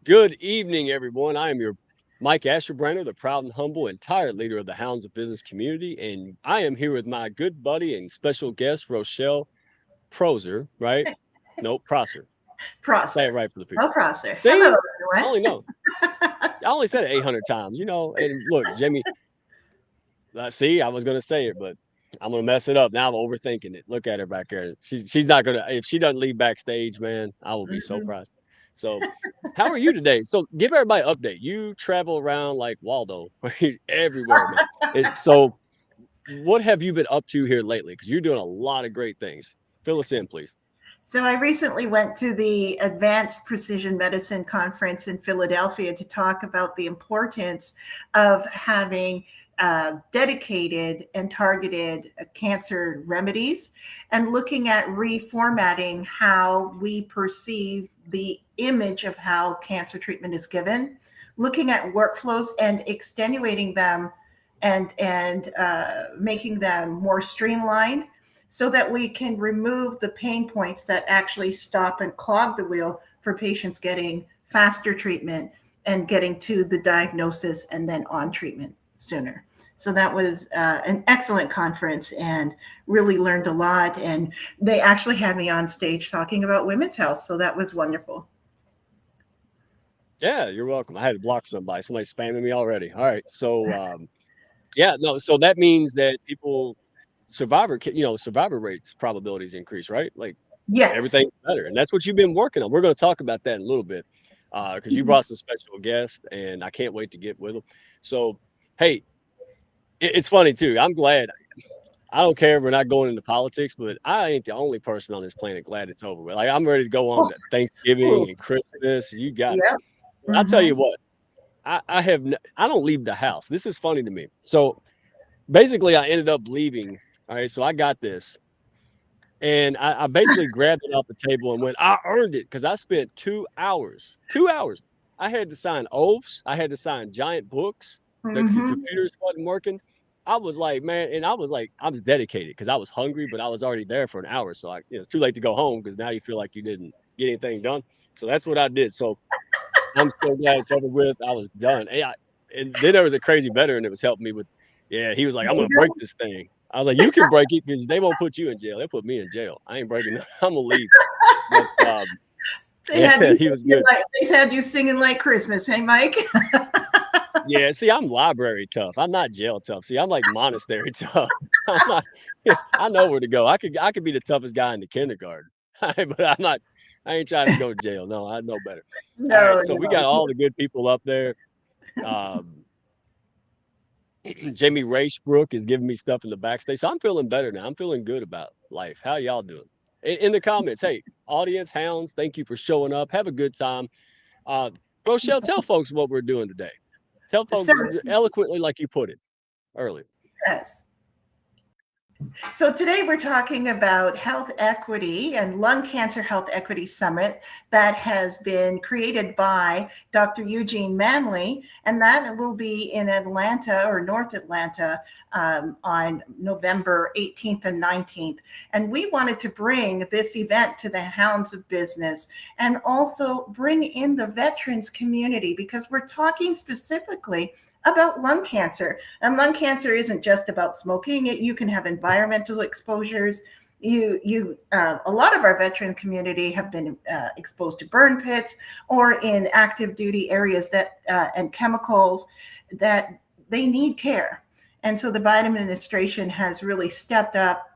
Good evening, everyone. I am your Mike Asherbrander, the proud and humble and tired leader of the Hounds of Business community, and I am here with my good buddy and special guest, Rochelle Proser, right? No, Prosser. Say it Prosser. right for the people. Well, Prosser. Hello, See, I everyone. only know. I only said it 800 times, And look, Jamie, see, I was going to say it, but I'm going to mess it up. Now I'm overthinking it. Look at her back there. She's not going to, if she doesn't leave backstage, man, I will be so Mhm. proud. So, how are you today? So, give everybody an update. You travel around like Waldo, everywhere, man. So, what have you been up to here lately? Because you're doing a lot of great things. Fill us in, please. So I recently went to the Advanced Precision Medicine Conference in Philadelphia to talk about the importance of having dedicated and targeted cancer remedies and looking at reformatting how we perceive the image of how cancer treatment is given, looking at workflows and extenuating them and making them more streamlined so that we can remove the pain points that actually stop and clog the wheel for patients getting faster treatment and getting to the diagnosis and then on treatment sooner. So that was an excellent conference and really learned a lot. And they actually had me on stage talking about women's health. So that was wonderful. Yeah, you're welcome. I had to block somebody. Somebody spamming me already. All right. So, yeah, no. So that means that people survivor rates probabilities increase, right? Like Yes. everything's better, and that's what you've been working on. We're going to talk about that in a little bit, because you Mhm. brought some special guests, and I can't wait to get with them. So, hey, it's funny too. I'm glad. I don't care if we're not going into politics, but I ain't the only person on this planet glad it's over with. Like I'm ready to go on Oh, to Thanksgiving cool. and Christmas. You got it. Yeah. I tell Hmm. you what, I don't leave the house. This is funny to me. So basically, I ended up leaving. All right, so I got this. And I basically grabbed it off the table and went, I earned it because I spent 2 hours. 2 hours. I had to sign oaths. I had to sign giant books. The Hmm. computers wasn't working. I was like, man, and I was like, I was dedicated because I was hungry, but I was already there for an hour. So it's too late to go home because now you feel like you didn't get anything done. So that's what I did. So I'm so glad it's over with. I was done. And then there was a crazy veteran that was helping me with, yeah, he was like, I'm There gonna you break go. this thing. I was like, you can break it because they won't put you in jail. They'll put me in jail. I ain't breaking. I'm gonna leave. But They had yeah, you he was singing good. like they had you singing like Christmas, hey Mike? Yeah, see, I'm library tough. I'm not jail tough. See, I'm like monastery tough. I'm not. Yeah, I know where to go. I could be the toughest guy in the kindergarten, but I'm not. I ain't trying to go to jail. No, I know better. All No, right, so we got no. all the good people up there. Um, Jamie Racebrook is giving me stuff in the backstage. So I'm feeling better now. I'm feeling good about life. How y'all doing? In the comments, hey, audience hounds, thank you for showing up. Have a good time. Uh, Rochelle, tell folks what we're doing today. Tell So folks eloquently like you put it earlier. yes. So today we're talking about health equity and Lung Cancer Health Equity Summit that has been created by Dr. Eugene Manley, and that will be in Atlanta or North Atlanta on November 18th and 19th. And we wanted to bring this event to the Hounds of Business and also bring in the veterans community because we're talking specifically about lung cancer. And lung cancer isn't just about smoking. You can have environmental exposures. A lot of our veteran community have been exposed to burn pits or in active duty areas that and chemicals that they need care. And so the Biden administration has really stepped up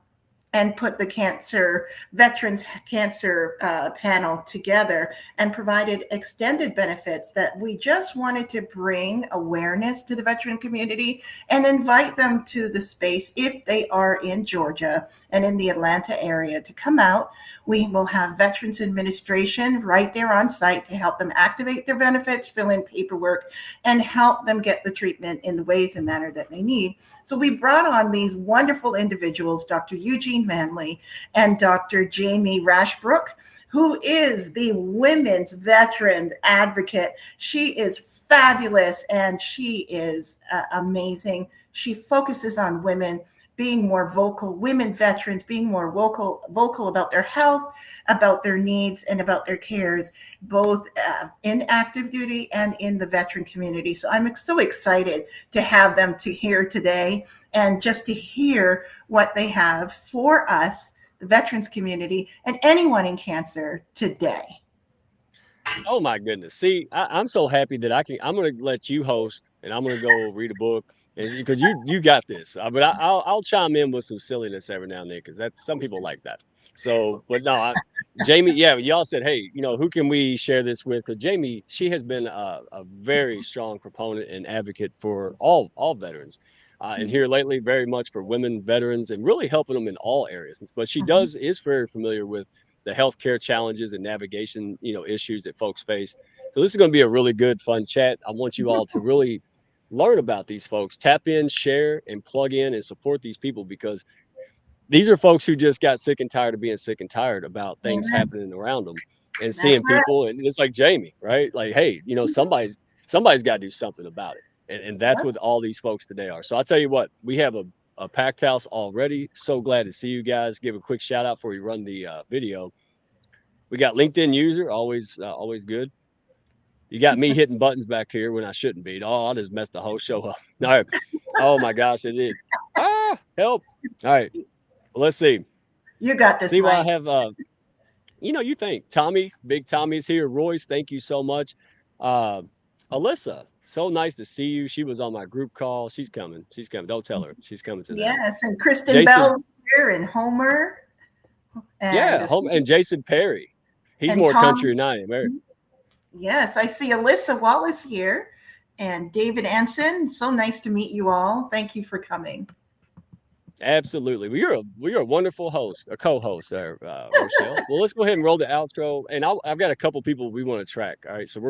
and put the cancer veterans cancer panel together and provided extended benefits that we just wanted to bring awareness to the veteran community and invite them to the space if they are in Georgia and in the Atlanta area to come out. We will have Veterans Administration right there on site to help them activate their benefits, fill in paperwork, and help them get the treatment in the ways and manner that they need. So we brought on these wonderful individuals, Dr. Eugene Manley and Dr. Jamie Rashbrook, who is the women's veteran advocate. She is fabulous and she is amazing. She focuses on women being more vocal, women veterans being more vocal about their health, about their needs, and about their cares, both in active duty and in the veteran community. So I'm so excited to have them to here today, and just to hear what they have for us, the veterans community, and anyone in cancer today. Oh my goodness. See, I'm so happy that I'm gonna let you host and I'm gonna go read a book because you got this. But I'll chime in with some silliness every now and then because that's some people like that. So, but no, Jamie, yeah, y'all said, hey, who can we share this with? Because Jamie, she has been a very strong proponent and advocate for all veterans. And here lately, very much for women veterans and really helping them in all areas. But she Mhm. is very familiar with the healthcare challenges and navigation, issues that folks face. So this is going to be a really good, fun chat. I want you all to really learn about these folks, tap in, share, and plug in and support these people because these are folks who just got sick and tired of being sick and tired about things Amen. happening around them and That's seeing right. people. And it's like Jamie, right? Like, hey, somebody's got to do something about it. And that's Yep. what all these folks today are. So I'll tell you what, we have a packed house already. So glad to see you guys. Give a quick shout out before we run the video. We got LinkedIn user, always good. You got me hitting buttons back here when I shouldn't be. Oh, I just messed the whole show up. All right. Oh my gosh, it did. Help. All right. Well, let's see. You got this, See what I Mike. have. You think Tommy, Big Tommy's here. Royce, thank you so much. Uh, Alyssa, so nice to see you. She was on my group call. She's coming. She's coming. Don't tell her. She's coming to that. Yes, and Kristen Jason, Bell's here, and Homer, and yeah, home and Jason Perry. He's and more Tom. country than I am. Yes, I see Alyssa Wallace here, and David Anson. So nice to meet you all. Thank you for coming. Absolutely. Well, you're a wonderful host, a co-host there, Rochelle. Well, let's go ahead and roll the outro. And I've got a couple people we want to track. All right, so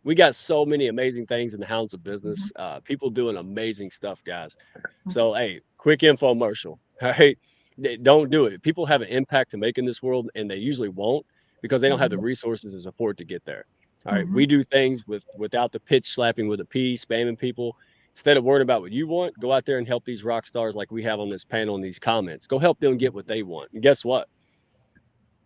we got so many amazing things in the hounds of Mhm, business. People doing amazing stuff, guys. mhm, So hey, quick infomercial. All right, don't do it. People have an impact to make in this world, and they usually won't because they don't have the mhm, resources and support to get there. All right, we mhm, do things without the pitch slapping with a P, spamming people. Instead of worrying about what you want, go out there and help these rock stars like we have on this panel in these comments. Go help them get what they want. And guess what?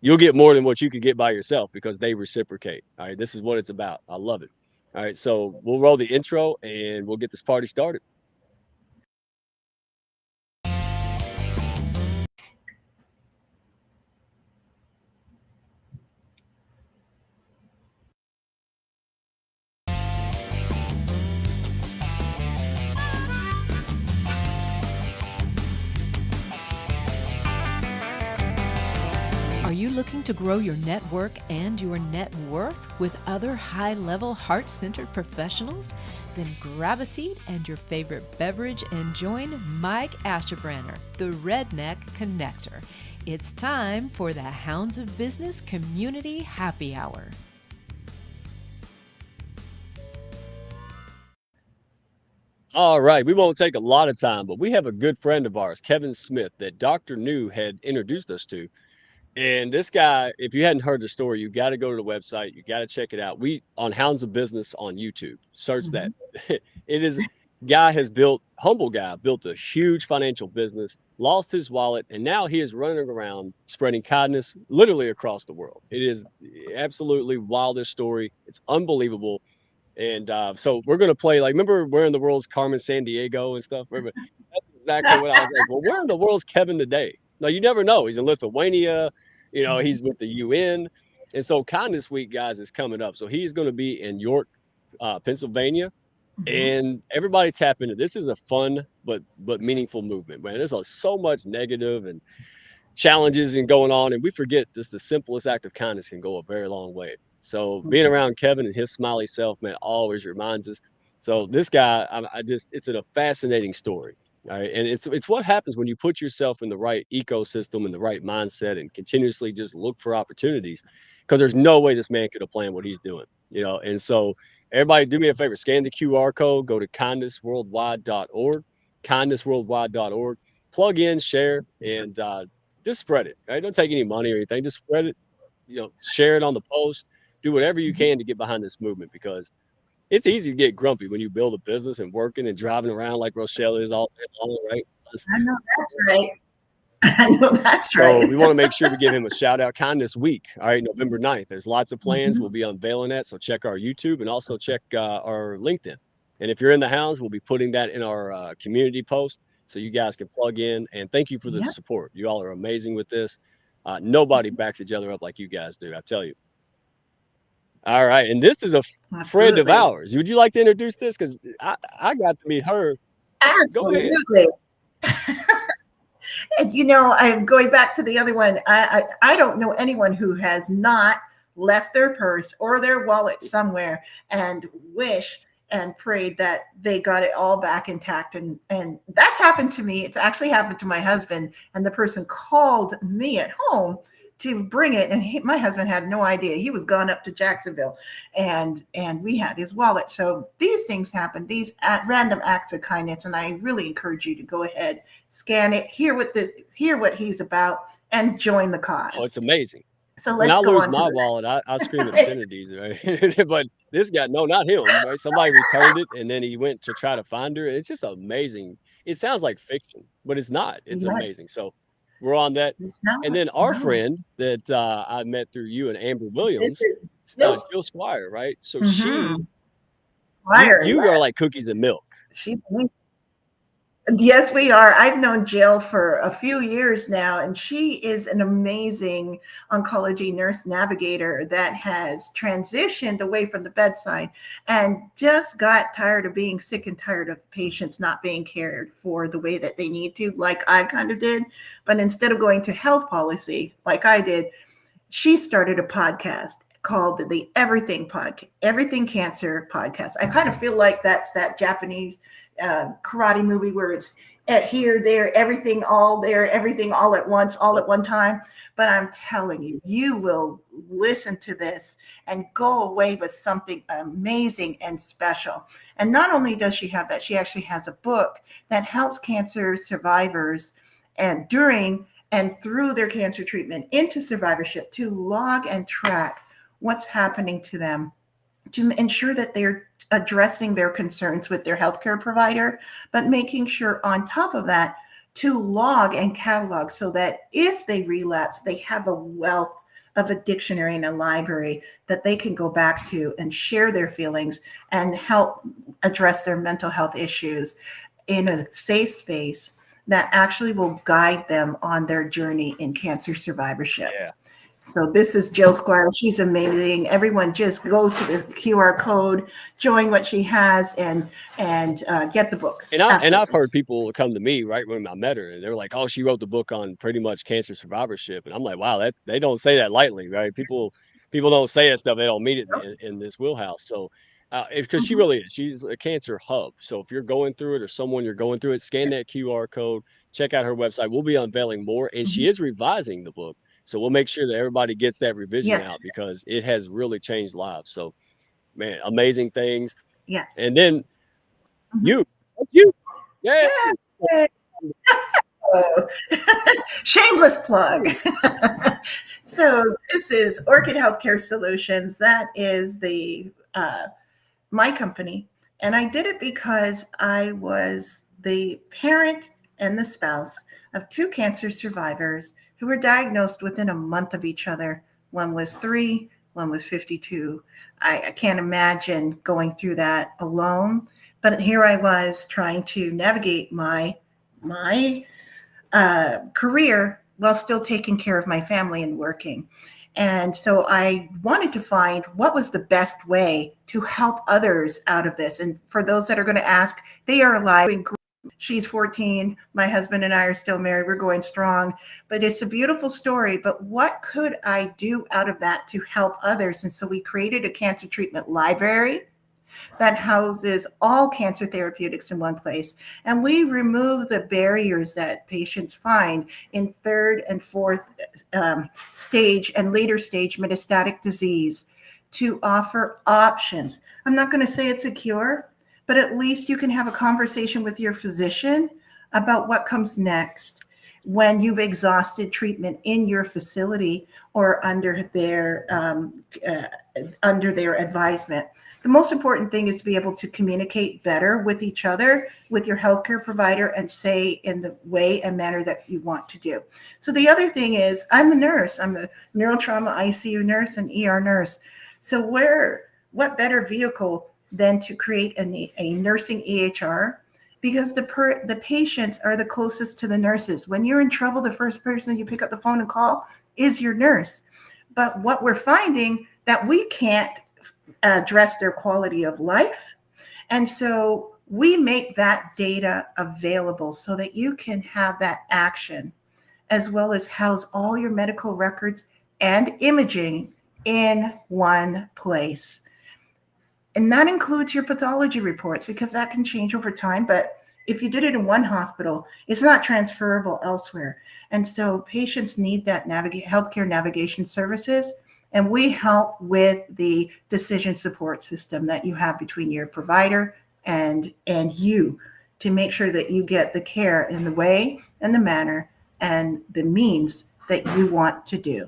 You'll get more than what you could get by yourself because they reciprocate. All right. This is what it's about. I love it. All right. So we'll roll the intro and we'll get this party started. Are you looking to grow your network and your net worth with other high-level, heart-centered professionals? Then grab a seat and your favorite beverage and join Mike Asherbranner, the Redneck Connector. It's time for the Hounds of Business Community Happy Hour. All right. We won't take a lot of time, but we have a good friend of ours, Kevin Smith, that Dr. New had introduced us to. And this guy, if you hadn't heard the story, you got to go to the website. You got to check it out. We on Hounds of Business on YouTube. Search that. mhm, It is guy has built humble guy built a huge financial business, lost his wallet, and now he is running around spreading kindness literally across the world. It is absolutely wildest story. It's unbelievable. And so we're gonna play like remember where in the world's Carmen San Diego and stuff. That's exactly what I was like. Well, where in the world's Kevin today? Now you never know. He's in Lithuania. mhm, He's with the UN. And so Kindness Week, guys, is coming up. So he's going to be in York, Pennsylvania, mhm, and everybody tap into this. Is a fun but meaningful movement, man. There's so much negative and challenges and going on, and we forget just the simplest act of kindness can go a very long way. So being mhm, around Kevin and his smiley self, man, always reminds us. So this guy, I just, it's a fascinating story. All right, and it's what happens when you put yourself in the right ecosystem and the right mindset, and continuously just look for opportunities, because there's no way this man could have planned what he's doing. And so everybody, do me a favor, scan the QR code, go to kindnessworldwide.org, kindnessworldwide.org, plug in, share, and just spread it. Right? Don't take any money or anything. Just spread it. Share it on the post. Do whatever you mhm. can to get behind this movement because it's easy to get grumpy when you build a business and working and driving around like Rochelle is all day long, right? us. I know that's right. I know that's So right. we want to make sure we give him a shout out Kindness Week. All right, November 9th. There's lots of plans. Mhm. We'll be unveiling that. So check our YouTube and also check our LinkedIn. And if you're in the house, we'll be putting that in our community post so you guys can plug in. And thank you for the Yep. support. You all are amazing with this. Nobody backs each other up like you guys do, I tell you. All right. And this is a friend of Absolutely. ours. Would you like to introduce this? Because I got to meet her. Go ahead. Absolutely. And I'm going back to the other one. I don't know anyone who has not left their purse or their wallet somewhere and wish and prayed that they got it all back intact. And that's happened to me. It's actually happened to my husband. And the person called me at home to bring it. And my husband had no idea. He was gone up to Jacksonville, and we had his wallet. So these things happen, these random acts of kindness. And I really encourage you to go ahead, scan it, hear what he's about, and join the Oh, it's cause. amazing. So When I let's go lose on to my the wallet, I scream next. obscenities, right? But this guy, no, not him, right? Somebody returned it and then he went to try to find her. It's just amazing. It sounds like fiction, but it's not. It's Yes, amazing. So we're on that. it's not. And then our No, friend that I met through you and Amber this Williams, is Jill's. Jill Squire, right? So Mm-hmm. you Fire, you are yes. like cookies and milk. She's amazing. Yes, we are. I've known Jill for a few years now, and she is an amazing oncology nurse navigator that has transitioned away from the bedside and just got tired of being sick and tired of patients not being cared for the way that they need to, like I kind of did. But instead of going to health policy, like I did, she started a podcast called the Everything Cancer Podcast. I kind of feel like that's that Japanese karate movie where it's at here, there, everything all at once, all at one time. But I'm telling you, you will listen to this and go away with something amazing and special. And not only does she have that, she actually has a book that helps cancer survivors and during and through their cancer treatment into survivorship to log and track what's happening to them to ensure that they're addressing their concerns with their healthcare provider, but making sure on top of that to log and catalog so that if they relapse, they have a wealth of a dictionary and a library that they can go back to and share their feelings and help address their mental health issues in a safe space that actually will guide them on their journey in cancer survivorship. Yeah. So this is Jill Squire. She's amazing. Everyone just go to the QR code, join what she has, and get the book. And I've Absolutely. heard people come to me right when I met her, and they're like, "Oh, she wrote the book on pretty much cancer survivorship," and I'm like, "Wow, that they don't say that lightly, right? People don't say that stuff; they don't mean it in this wheelhouse." So, because she Mhm. really is, she's a cancer hub. So if you're going through it or someone you're going through it, scan Yes. that QR code, check out her website. We'll be unveiling more, and Mhm. she is revising the book, so we'll make sure that everybody gets that revision Yes. out because it has really changed lives. So, man, amazing things. And Yes. then Mhm. you, you, yeah. Yay. Oh. Shameless plug. So this is Orchid Healthcare Solutions. That is the my company. And I did it because I was the parent and the spouse of two cancer survivors who were diagnosed within a month of each other. One was 3, one was 52. I can't imagine going through that alone. But here I was trying to navigate my career while still taking care of my family and working. And so I wanted to find what was the best way to help others out of this. And for those that are going to ask, they are alive. She's 14. My husband and I are still married. We're going strong. But it's a beautiful story. But what could I do out of that to help others? And so we created a cancer treatment library that houses all cancer therapeutics in one place. And we remove the barriers that patients find in third and fourth stage and later stage metastatic disease to offer options. I'm not going to say it's a cure, but at least you can have a conversation with your physician about what comes next. when you've exhausted treatment in your facility or under their advisement. The most important thing is to be able to communicate better with each other, with your healthcare provider, and say in the way and manner that you want to do. So the other thing is, I'm a nurse. I'm a neurotrauma ICU nurse and ER nurse. So what better vehicle than to create a nursing EHR? Because the patients are the closest to the nurses. When you're in trouble, the first person you pick up the phone and call is your nurse. But what we're finding that we can't address their quality of life. And so we make that data available so that you can have that action, as well as house all your medical records and imaging in one place. And that includes your pathology reports, because that can change over time. But if you did it in one hospital, it's not transferable elsewhere. And so patients need that healthcare navigation services. And we help with the decision support system that you have between your provider and you, to make sure that you get the care in the way and the manner and the means that you want to do.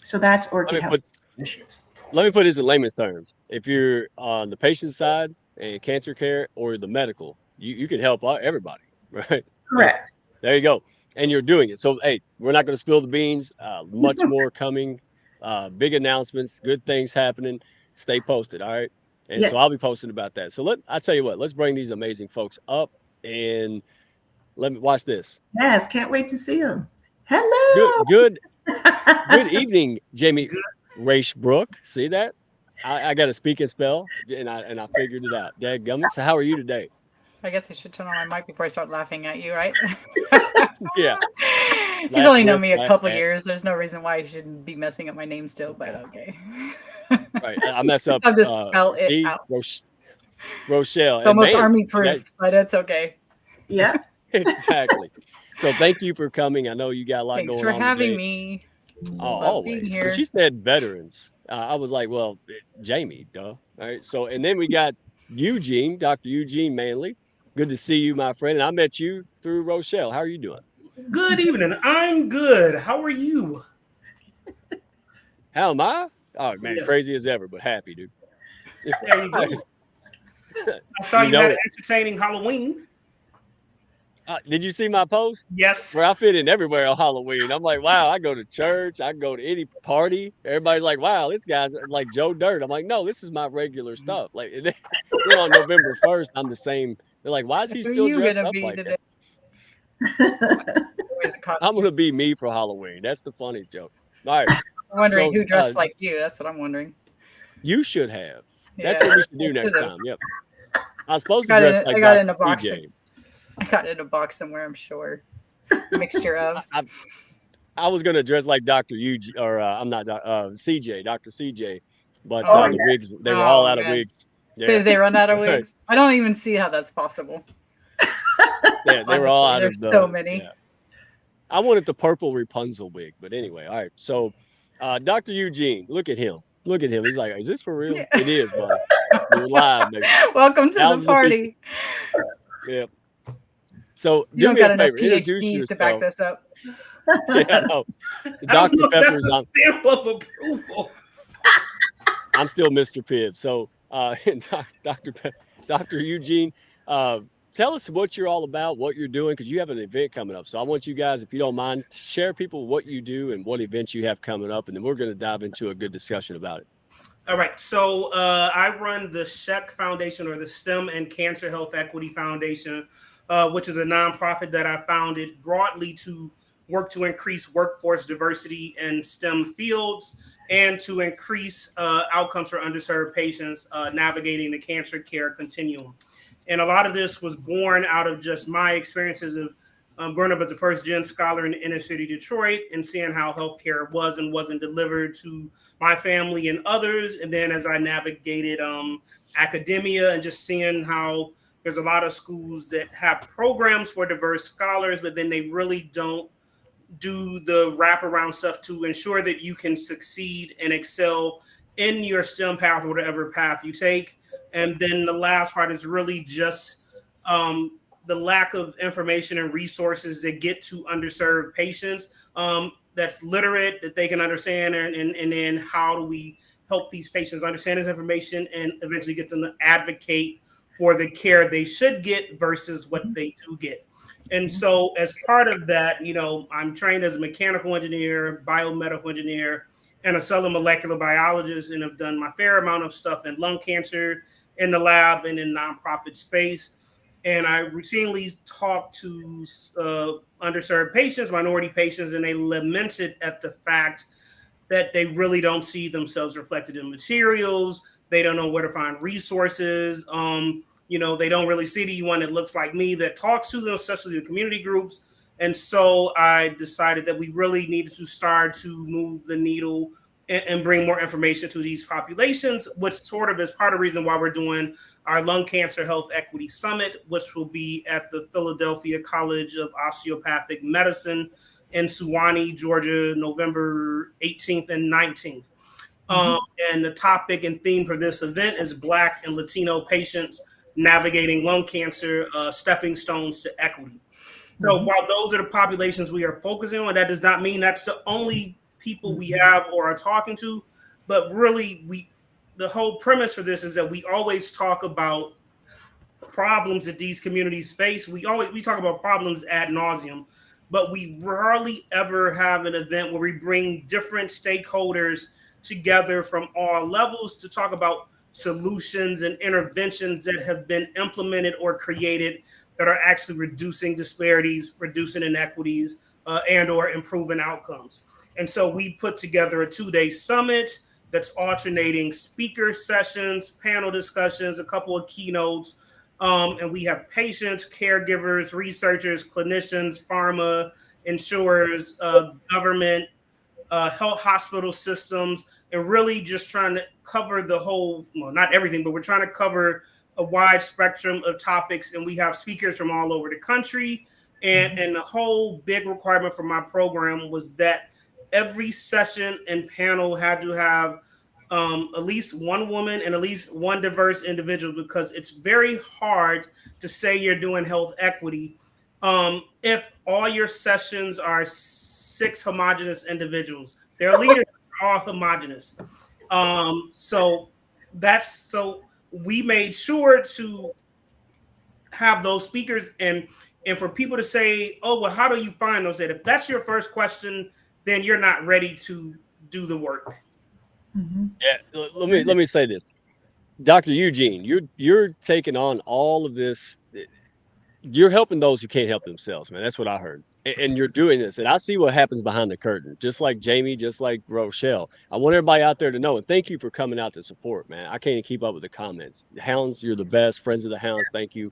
So that's Orchid Health Solutions. Let me put this in layman's terms. If you're on the patient side and cancer care or the medical, you can help everybody, right? Correct. There you go. And you're doing it. So, hey, we're not going to spill the beans. Much more coming. Big announcements, good things happening. Stay posted, all right? And Yes. so I'll be posting about that. So I tell you what, let's bring these amazing folks up and let me watch this. Yes, can't wait to see them. Hello. Good evening, Jamie Raichbrook. See that? I got a speak and spell, and I figured it out. Dadgummit. So how are you today? I guess I should turn on my mic before I start laughing at you, right? Yeah. He's only known me a couple years. There's no reason why he shouldn't be messing up my name still, but okay. Right. I mess up. I'll just spell it out. Rochelle. It's almost army proof, but it's okay. Yeah. Exactly. So thank you for coming. I know you got a lot Thanks going for on having today. me. Oh, always. Here. She said veterans. I was like, well, Jamie, duh. All right. So, and then we got Eugene, Dr. Eugene Manley. Good to see you, my friend. And I met you through Rochelle. How are you doing? Good evening. I'm good. How are you? How am I? Oh, man, yes. Crazy as ever, but happy, dude. There you go. I saw you had an entertaining Halloween. Did you see my post? Yes. Where I fit in everywhere on Halloween. I'm like, wow, I go to church. I go to any party. Everybody's like, wow, this guy's like Joe Dirt. I'm like, no, this is my regular stuff. Like, then on November 1st, I'm the same. They're like, why is he still dressed up like that? I'm going to be me for Halloween. That's the funny joke. All right. I'm wondering who dressed like you. That's what I'm wondering. You should have. That's what we should do next time. Yep. I was supposed to dress like I got in a box. DJ. I got it in a box somewhere, I'm sure. Mixture of. I was going to dress like Dr. Eugene, or I'm not, CJ, Dr. CJ. But the wigs, they were all out of wigs. Yeah. They run out of wigs? I don't even see how that's possible. Yeah, they were all out of the. There's so many. Yeah. I wanted the purple Rapunzel wig, but anyway, all right. So, Dr. Eugene, look at him. Look at him. He's like, is this for real? Yeah. It is, buddy. You're live, baby. Welcome to the party. Yeah. So, you don't got enough PhDs to back this up. Yeah, no. Dr. Pepper's that's a stamp of approval. I'm still Mr. Pibb. So, Dr. Eugene, tell us what you're all about, what you're doing, because you have an event coming up. So I want you guys, if you don't mind, share people what you do and what events you have coming up, and then we're going to dive into a good discussion about it. All right. So I run the SCHEQ Foundation, or the STEM and Cancer Health Equity Foundation, which is a nonprofit that I founded broadly to work to increase workforce diversity in STEM fields and to increase outcomes for underserved patients navigating the cancer care continuum. And a lot of this was born out of just my experiences of growing up as a first-gen scholar in the inner city Detroit and seeing how healthcare was and wasn't delivered to my family and others. And then as I navigated academia and just seeing how there's a lot of schools that have programs for diverse scholars, but then they really don't do the wraparound stuff to ensure that you can succeed and excel in your STEM path or whatever path you take. And then the last part is really just the lack of information and resources that get to underserved patients, that's literate, that they can understand, and then how do we help these patients understand this information and eventually get them to advocate for the care they should get versus what they do get. And so as part of that, I'm trained as a mechanical engineer, biomedical engineer, and a cellular molecular biologist, and have done my fair amount of stuff in lung cancer in the lab and in nonprofit space. And I routinely talk to underserved patients, minority patients, and they lamented at the fact that they really don't see themselves reflected in materials. They don't know where to find resources. They don't really see anyone that looks like me that talks to them, especially the community groups. And so I decided that we really needed to start to move the needle and bring more information to these populations, which sort of is part of the reason why we're doing our Lung Cancer Health Equity Summit, which will be at the Philadelphia College of Osteopathic Medicine in Suwanee, Georgia, November 18th and 19th. And the topic and theme for this event is Black and Latino patients navigating lung cancer, stepping stones to equity. So while those are the populations we are focusing on, that does not mean that's the only people we have or are talking to, but really the whole premise for this is that we always talk about problems that these communities face. We talk about problems ad nauseum, but we rarely ever have an event where we bring different stakeholders together from all levels to talk about solutions and interventions that have been implemented or created that are actually reducing disparities, reducing inequities, and or improving outcomes. And so we put together a 2-day summit that's alternating speaker sessions, panel discussions, a couple of keynotes. And we have patients, caregivers, researchers, clinicians, pharma, insurers, government, health hospital systems, and really just trying to cover the whole, well, not everything, but we're trying to cover a wide spectrum of topics. And we have speakers from all over the country. And the whole big requirement for my program was that every session and panel had to have at least one woman and at least one diverse individual, because it's very hard to say you're doing health equity if all your sessions are 6 homogenous individuals. Their leaders are all homogenous. So we made sure to have those speakers and for people to say, oh, well, how do you find those? If that's your first question, then you're not ready to do the work. Yeah, let me say this, Dr. Eugene, you're taking on all of this. You're helping those who can't help themselves, man. That's what I heard. And you're doing this, and I see what happens behind the curtain. Just like Jamie, just like Rochelle. I want everybody out there to know, and thank you for coming out to support, man. I can't even keep up with the comments. Hounds, you're the best. Friends of the Hounds, thank you.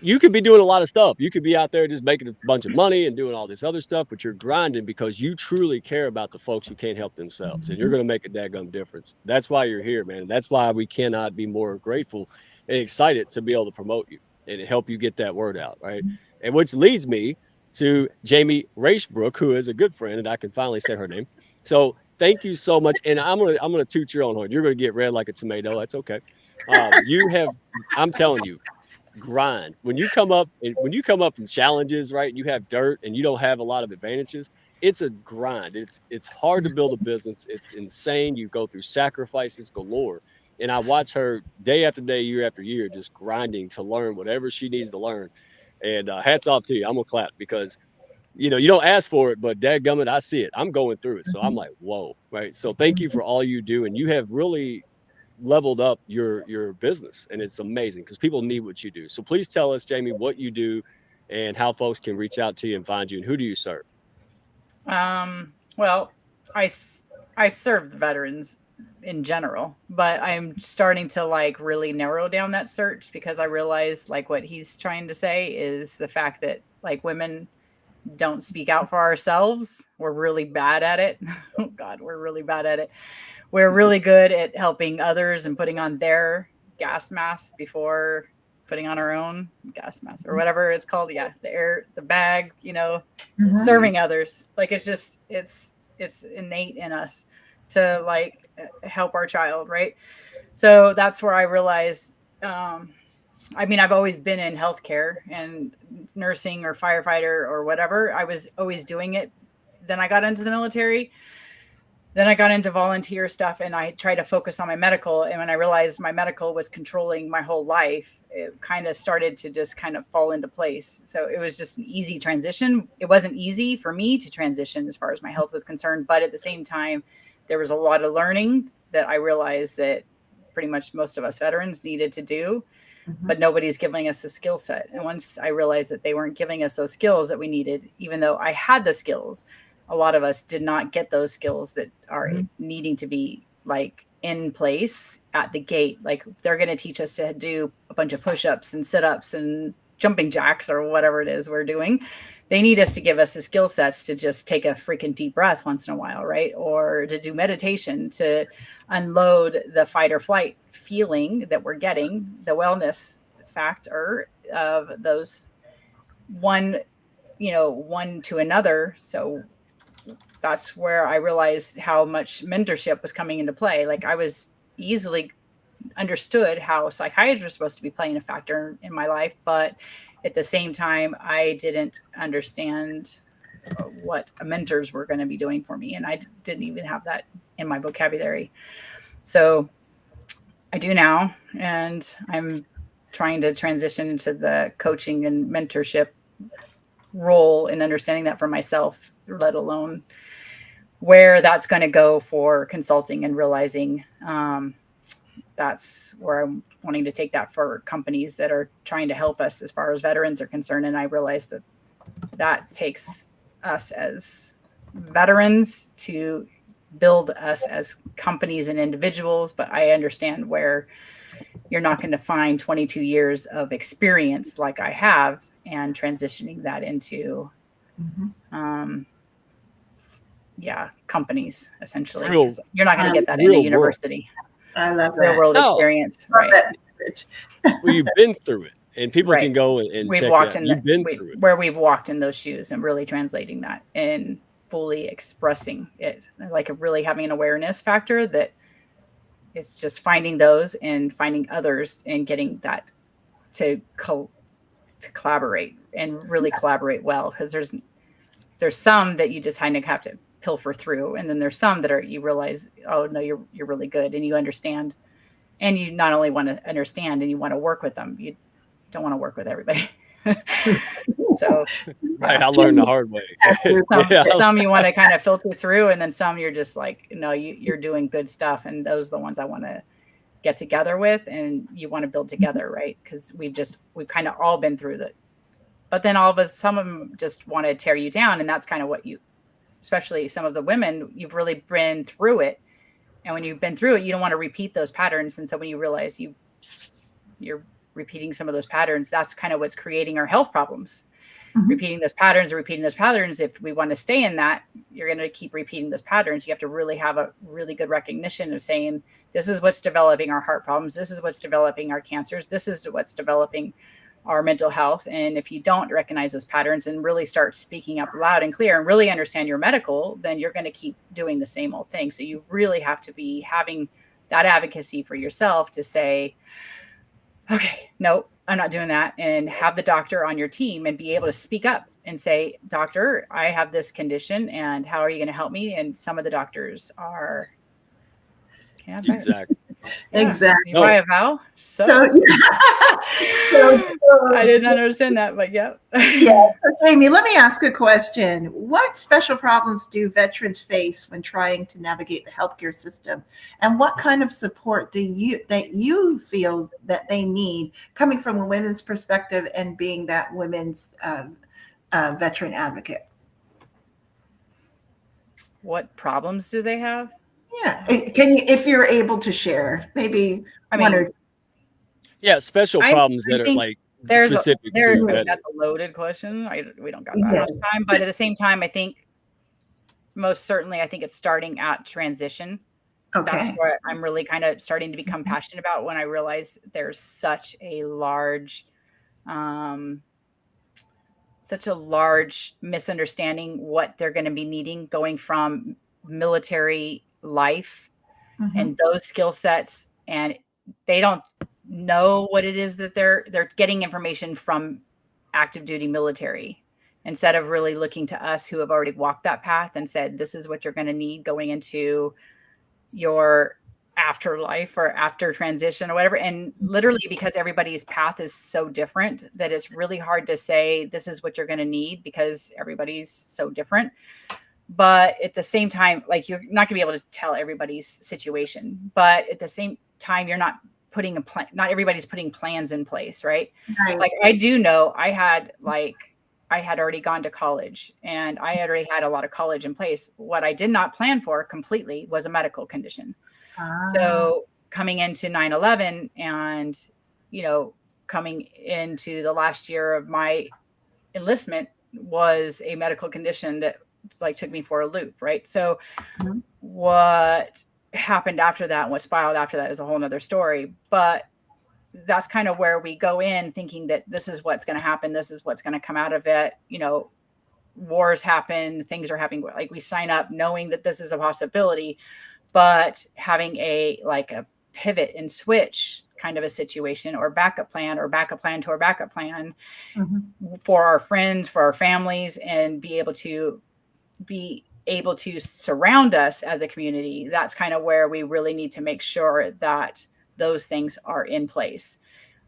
You could be doing a lot of stuff. You could be out there just making a bunch of money and doing all this other stuff, but you're grinding because you truly care about the folks who can't help themselves, and you're going to make a daggum difference. That's why you're here, man. That's why we cannot be more grateful and excited to be able to promote you and help you get that word out, right? And which leads me to Jamie Racebrook, who is a good friend, and I can finally say her name. So thank you so much. And I'm gonna toot your own horn. You're gonna get red like a tomato. That's okay. I'm telling you, grind. When you come up from challenges, right? You have dirt and you don't have a lot of advantages. It's a grind. It's hard to build a business. It's insane. You go through sacrifices galore. And I watch her day after day, year after year, just grinding to learn whatever she needs to learn. And hats off to you. I'm gonna clap because you don't ask for it, but dadgummit, I see it. I'm going through it. So I'm like, whoa, right? So thank you for all you do. And you have really leveled up your business, and it's amazing because people need what you do. So please tell us, Jamie, what you do and how folks can reach out to you and find you, and who do you serve? Well, I serve the veterans in general, but I'm starting to really narrow down that search because I realize what he's trying to say is the fact that women don't speak out for ourselves. We're really bad at it. Oh God, we're really bad at it. We're really good at helping others and putting on their gas mask before putting on our own gas mask or whatever it's called. Yeah. The bag, serving others. It's innate in us to help our child. Right. So that's where I realized, I mean, I've always been in healthcare and nursing or firefighter or whatever. I was always doing it. Then I got into the military. Then I got into volunteer stuff, and I tried to focus on my medical. And when I realized my medical was controlling my whole life, it kind of started to just kind of fall into place. So it was just an easy transition. It wasn't easy for me to transition as far as my health was concerned. But at the same time, there was a lot of learning that I realized that pretty much most of us veterans needed to do, but nobody's giving us the skill set. And once I realized that they weren't giving us those skills that we needed, even though I had the skills, a lot of us did not get those skills that are needing to be like in place at the gate. Like they're going to teach us to do a bunch of push-ups and sit-ups and jumping jacks or whatever it is we're doing. They need us to give us the skill sets to just take a freaking deep breath once in a while, right? Or to do meditation, to unload the fight or flight feeling that we're getting, the wellness factor of those one to another. So that's where I realized how much mentorship was coming into play. Like I was easily understood how psychiatrists were supposed to be playing a factor in my life, but at the same time, I didn't understand what mentors were going to be doing for me. And I didn't even have that in my vocabulary. So I do now, and I'm trying to transition into the coaching and mentorship role and understanding that for myself, let alone where that's going to go for consulting, and realizing that's where I'm wanting to take that for companies that are trying to help us as far as veterans are concerned. And I realized that takes us as veterans to build us as companies and individuals. But I understand where you're not going to find 22 years of experience like I have, and transitioning that into companies essentially. You're not going to get that in a university. I love that. Real world experience. Right. Well, you've been through it, and people can go and we've check walked it out. in You've been through it. Where we've walked in those shoes and really translating that and fully expressing it, like really having an awareness factor that it's just finding those and finding others and getting that to collaborate and really collaborate well. Because there's some that you just kind of have to pilfer through, and then there's some that are, you realize, oh no, you're really good and you understand, and you not only want to understand and you want to work with them, you don't want to work with everybody. So right, I learned the hard way. Some you want to kind of filter through, and then some you're just like, no, you're doing good stuff, and those are the ones I want to get together with, and you want to build together, right? Because we've kind of all been through that. But then all of us, some of them just want to tear you down, and that's kind of what especially some of the women, you've really been through it. And when you've been through it, you don't want to repeat those patterns. And so when you realize you're repeating some of those patterns, that's kind of what's creating our health problems. Repeating those patterns. If we want to stay in that, you're going to keep repeating those patterns. You have to really have a really good recognition of saying, this is what's developing our heart problems. This is what's developing our cancers. This is what's developing our mental health. And if you don't recognize those patterns and really start speaking up loud and clear and really understand your medical, then you're going to keep doing the same old thing. So you really have to be having that advocacy for yourself to say, okay, no, I'm not doing that. And have the doctor on your team and be able to speak up and say, doctor, I have this condition, and how are you going to help me? And some of the doctors are, exactly. Exactly. You buy a vow? So I didn't understand that, but yeah. So Jamie, let me ask a question. What special problems do veterans face when trying to navigate the healthcare system? And what kind of support do you feel that they need, coming from a women's perspective and being that women's veteran advocate? What problems do they have? Yeah, can you, if you're able to share, maybe one or special problems that are like specific to veterans. That's a loaded question. We don't got that much time, but at the same time, I think most certainly, I think it's starting at transition. Okay. That's where I'm really kind of starting to become passionate about, when I realize there's such a large misunderstanding what they're going to be needing going from military life and those skill sets, and they don't know what it is that they're getting information from active duty military instead of really looking to us who have already walked that path and said, this is what you're going to need going into your afterlife or after transition or whatever. And literally, because everybody's path is so different that it's really hard to say this is what you're going to need because everybody's so different. But at the same time, like, you're not gonna be able to tell everybody's situation, but at the same time, you're not putting a plan. Not everybody's putting plans in place, right? Right. Like, I do know I had already gone to college and I had already had a lot of college in place. What I did not plan for completely was a medical condition. So coming into 9/11 and, you know, coming into the last year of my enlistment was a medical condition that like took me for a loop, right? So what happened after that and what spiraled after that is a whole nother story. But that's kind of where we go in thinking that this is what's going to happen. This is what's going to come out of it. You know, wars happen, things are happening. Like, we sign up knowing that this is a possibility, but having a pivot and switch kind of a situation, or backup plan to our backup plan for our friends, for our families, and be able to surround us as a community. That's kind of where we really need to make sure that those things are in place.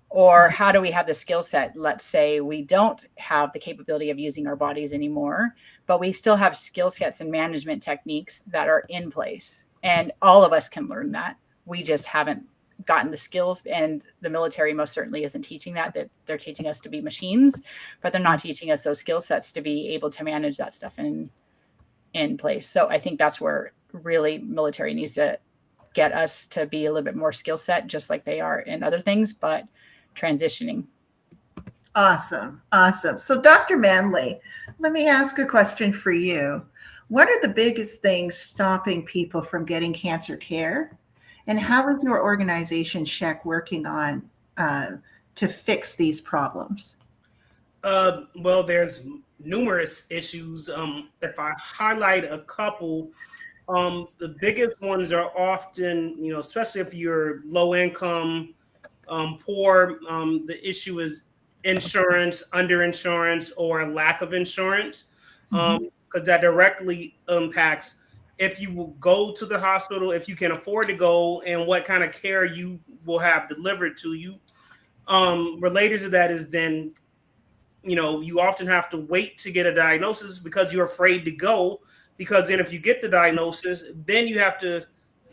Or how do we have the skill set? Let's say we don't have the capability of using our bodies anymore, but we still have skill sets and management techniques that are in place. And all of us can learn that. We just haven't gotten the skills, and the military most certainly isn't teaching that they're teaching us to be machines, but they're not teaching us those skill sets to be able to manage that stuff in place. So I think that's where really military needs to get us to be a little bit more skill set, just like they are in other things, but transitioning. Awesome. So Dr. Manley, let me ask a question for you. What are the biggest things stopping people from getting cancer care? And how is your organization, SCHEQ, working on to fix these problems? Well, there's numerous issues. If I highlight a couple, the biggest ones are often, you know, especially if you're low income, poor, the issue is insurance, underinsurance, or lack of insurance, because that directly impacts if you will go to the hospital, if you can afford to go, and what kind of care you will have delivered to you. Related to that is then, you know, you often have to wait to get a diagnosis because you're afraid to go, because then if you get the diagnosis, then you have to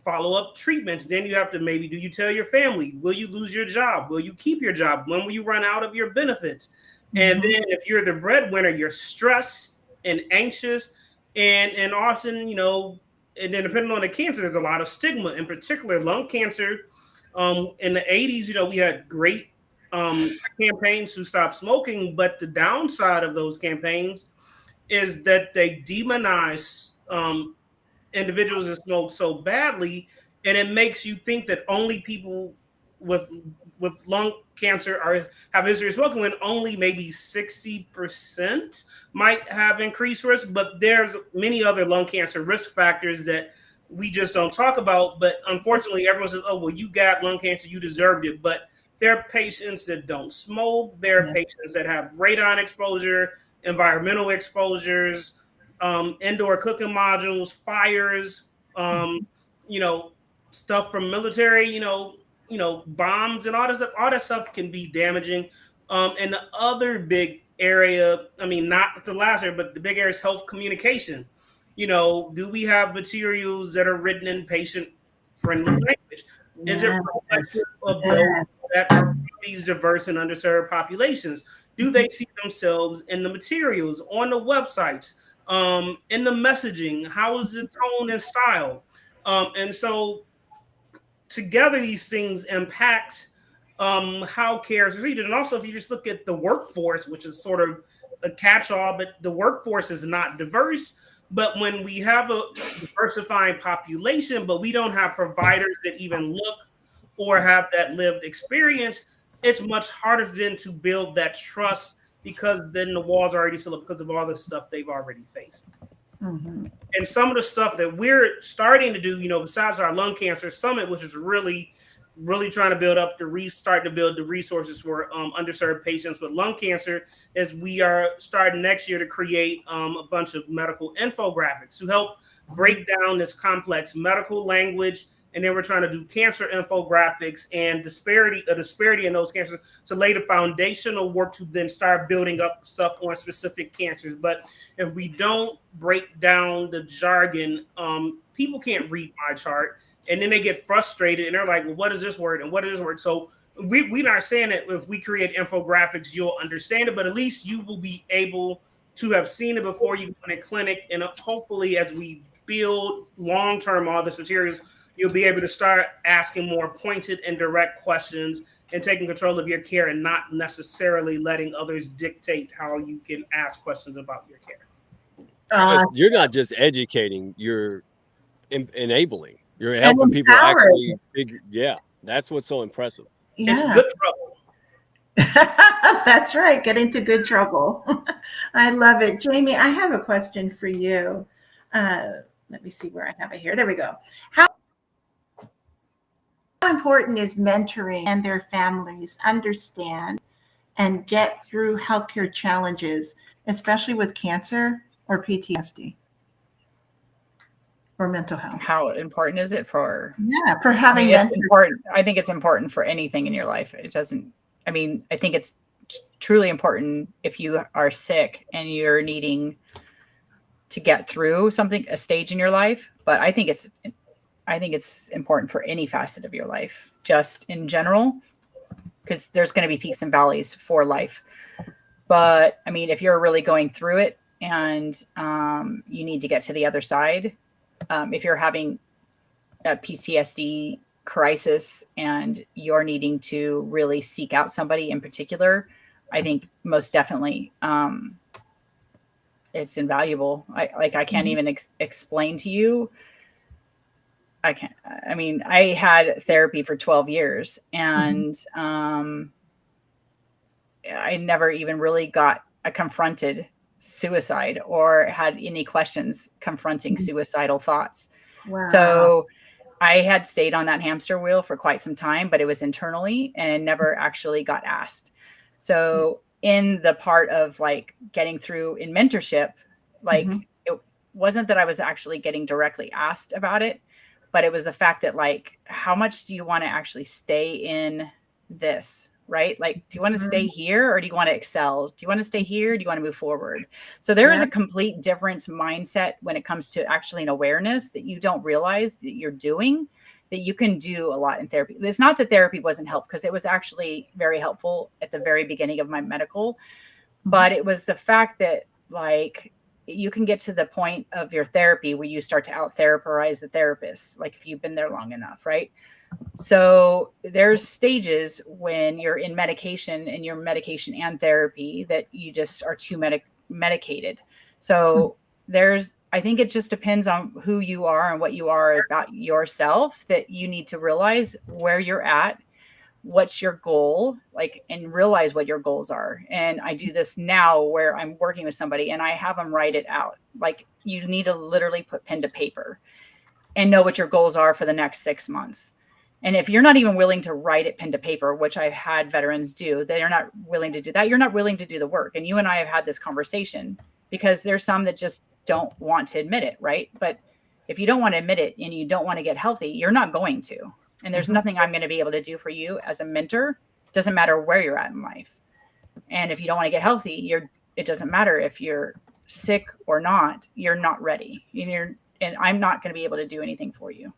follow up treatments. Then you have to, maybe, do you tell your family? Will you lose your job? Will you keep your job? When will you run out of your benefits? And then if you're the breadwinner, you're stressed and anxious, and often, you know, and then depending on the cancer, there's a lot of stigma, in particular lung cancer. In the 80s, you know, we had great campaigns to stop smoking, but the downside of those campaigns is that they demonize individuals that smoke so badly, and it makes you think that only people with lung cancer have history of smoking, when only maybe 60% might have increased risk. But there's many other lung cancer risk factors that we just don't talk about. But unfortunately, everyone says, oh, well, you got lung cancer, you deserved it. But there are patients that don't smoke. There are patients that have radon exposure, environmental exposures, indoor cooking modules, fires, you know, stuff from military, you know, bombs and all that stuff can be damaging. And the other big area, I mean, not the last area, but the big area is health communication. You know, do we have materials that are written in patient-friendly language? Is it reflective of those that are these diverse and underserved populations? Do they see themselves in the materials, on the websites, in the messaging? How is the tone and style? And so together, these things impact how care is treated. And also, if you just look at the workforce, which is sort of a catch-all, but the workforce is not diverse. But when we have a diversifying population, but we don't have providers that even look or have that lived experience, it's much harder then to build that trust, because then the walls are already still up because of all the stuff they've already faced. And some of the stuff that we're starting to do, you know, besides our lung cancer summit, which is really really trying to build up starting to build the resources for underserved patients with lung cancer, is we are starting next year to create a bunch of medical infographics to help break down this complex medical language. And then we're trying to do cancer infographics and a disparity in those cancers to lay the foundational work to then start building up stuff on specific cancers. But if we don't break down the jargon, people can't read my chart, and then they get frustrated and they're like, well, what is this word and what is this word? So we're not saying that if we create infographics, you'll understand it, but at least you will be able to have seen it before you go in a clinic. And hopefully as we build long-term all this materials, you'll be able to start asking more pointed and direct questions and taking control of your care and not necessarily letting others dictate how you can ask questions about your care. You're not just educating, you're enabling. You're And helping people actually empowering. figure. Yeah, that's what's so impressive. It's Yeah, good trouble. that's right. Get into good trouble. I love it. Jamie, I have a question for you. Let me see where I have it here. There we go. How important is mentoring and their families understand and get through healthcare challenges, especially with cancer or PTSD or mental health? How important is it for? Yeah, for I having mean, it's mentors. important. I think it's important for anything in your life. It doesn't. I mean, I think it's truly important if you are sick and you're needing to get through a stage in your life. But I think it's important for any facet of your life, just in general, because there's going to be peaks and valleys for life. But I mean, if you're really going through it and you need to get to the other side, if you're having a PTSD crisis and you're needing to really seek out somebody in particular, I think most definitely it's invaluable. I can't even explain to you. I mean, I had therapy for 12 years and I never even really got confronted suicide or had any questions confronting suicidal thoughts. Wow. So I had stayed on that hamster wheel for quite some time, but it was internally and never actually got asked. So in the part of like getting through in mentorship, like it wasn't that I was actually getting directly asked about it, but it was the fact that like, how much do you want to actually stay in this? Right? Like, do you want to stay here or do you want to excel? Do you want to stay here? Or do you want to move forward? So there is a complete difference mindset when it comes to actually an awareness that you don't realize that you're doing, that you can do a lot in therapy. It's not that therapy wasn't helpful, because it was actually very helpful at the very beginning of my medical, but it was the fact that like you can get to the point of your therapy where you start to out therapize the therapist, like if you've been there long enough, right? So there's stages when you're in medication and your medication and therapy that you just are too medicated. So I think it just depends on who you are and what you are about yourself, that you need to realize where you're at, what's your goal, like, and realize what your goals are. And I do this now where I'm working with somebody and I have them write it out. Like, you need to literally put pen to paper and know what your goals are for the next 6 months. And if you're not even willing to write it pen to paper, which I've had veterans do, they're not willing to do that. You're not willing to do the work. And you and I have had this conversation, because there's some that just don't want to admit it, right? But if you don't want to admit it and you don't want to get healthy, you're not going to. And there's nothing I'm going to be able to do for you as a mentor. It doesn't matter where you're at in life. And if you don't want to get healthy, it doesn't matter if you're sick or not, you're not ready. And I'm not going to be able to do anything for you.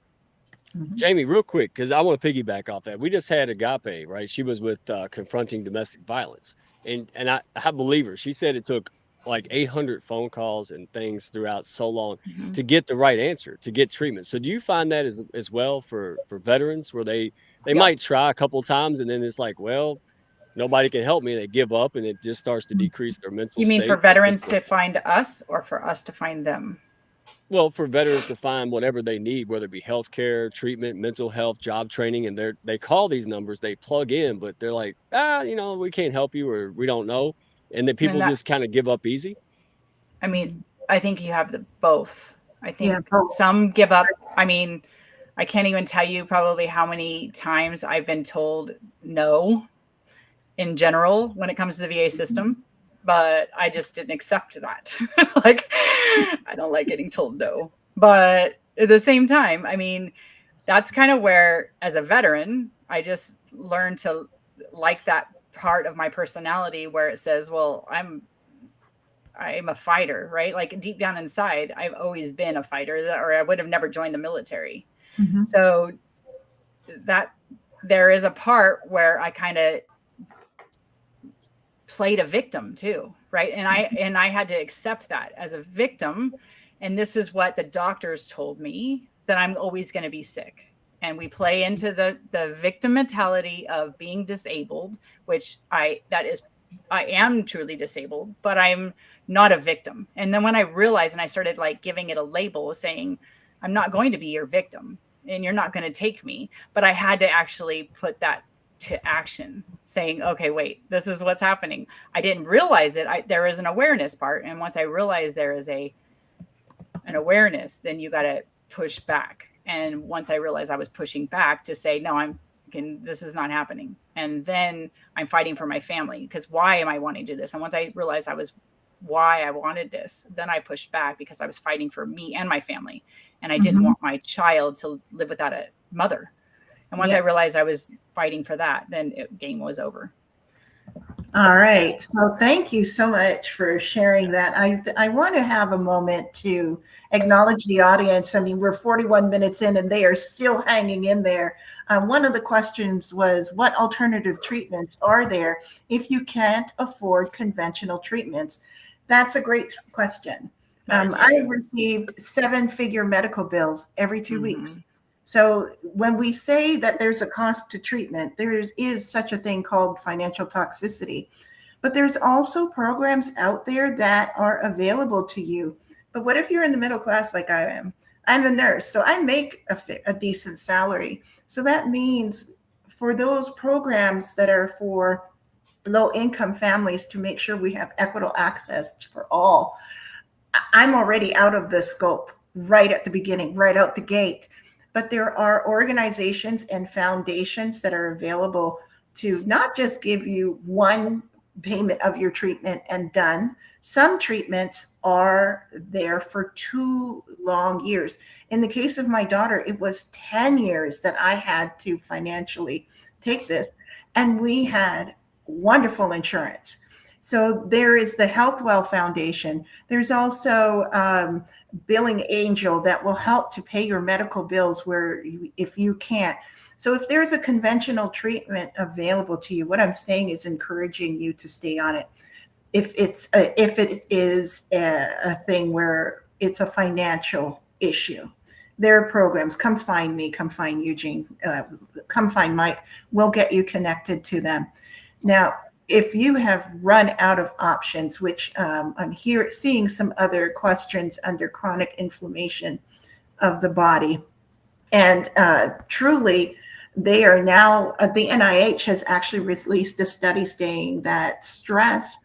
Jamie, real quick, because I want to piggyback off that. We just had Agape, right? She was with confronting domestic violence, and I believe her. She said it took like 800 phone calls and things throughout so long to get the right answer, to get treatment. So do you find that as well for veterans, where they might try a couple of times and then it's like, well, nobody can help me. They give up and it just starts to decrease their mental You mean state. for veterans to find us or for us to find them? Well, for veterans to find whatever they need, whether it be healthcare, treatment, mental health, job training, and they call these numbers, they plug in, but they're like, we can't help you, or we don't know. And then people just kind of give up easy. I mean, I think you have both. I think some give up. I mean, I can't even tell you probably how many times I've been told no in general when it comes to the VA system, but I just didn't accept that. Like, I don't like getting told no. But at the same time, I mean, that's kind of where, as a veteran, I just learned to like that part of my personality where it says, well, I'm a fighter, right? Like deep down inside, I've always been a fighter, or I would have never joined the military. Mhm. So that there is a part where I kind of played a victim too, right? And I had to accept that as a victim. And this is what the doctors told me, that I'm always going to be sick. And we play into the victim mentality of being disabled, which I am truly disabled, but I'm not a victim. And then when I realized, and I started like giving it a label saying, I'm not going to be your victim and you're not going to take me. But I had to actually put that to action, saying, okay, wait, this is what's happening. I didn't realize it. There is an awareness part. And once I realized there is an awareness, then you got to push back. And once I realized I was pushing back to say, no, this is not happening. And then I'm fighting for my family, because why am I wanting to do this? And once I realized why I wanted this, then I pushed back because I was fighting for me and my family. And I didn't want my child to live without a mother. And once I realized I was fighting for that, then game was over. All right. So thank you so much for sharing that. I want to have a moment to acknowledge the audience. I mean, we're 41 minutes in and they are still hanging in there. One of the questions was, what alternative treatments are there if you can't afford conventional treatments? That's a great question. I received 7-figure medical bills every 2 weeks. So when we say that there's a cost to treatment, there is such a thing called financial toxicity. But there's also programs out there that are available to you. But what if you're in the middle class like I am? I'm a nurse, so I make a decent salary. So that means for those programs that are for low-income families, to make sure we have equitable access for all, I'm already out of the scope right at the beginning, right out the gate. But there are organizations and foundations that are available to not just give you one payment of your treatment and done. Some treatments are there for 2 long years. In the case of my daughter, it was 10 years that I had to financially take this. And we had wonderful insurance. So there is the HealthWell Foundation. There's also Billing Angel that will help to pay your medical bills if you can't. So if there's a conventional treatment available to you, what I'm saying is encouraging you to stay on it. If it is a thing where it's a financial issue, there are programs. Come find me. Come find Eugene. Come find Mike. We'll get you connected to them. Now, if you have run out of options, which I'm seeing some other questions under chronic inflammation of the body, and truly, they are now, the NIH has actually released a study saying that stress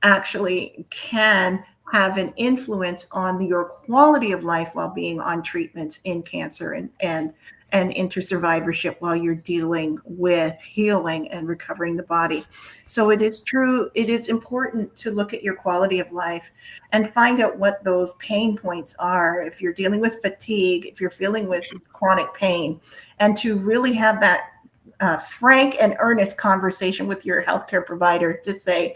actually can have an influence on your quality of life while being on treatments in cancer and into survivorship while you're dealing with healing and recovering the body. So it is true, it is important to look at your quality of life and find out what those pain points are. If you're dealing with fatigue, if you're feeling with chronic pain, and to really have that frank and earnest conversation with your healthcare provider to say,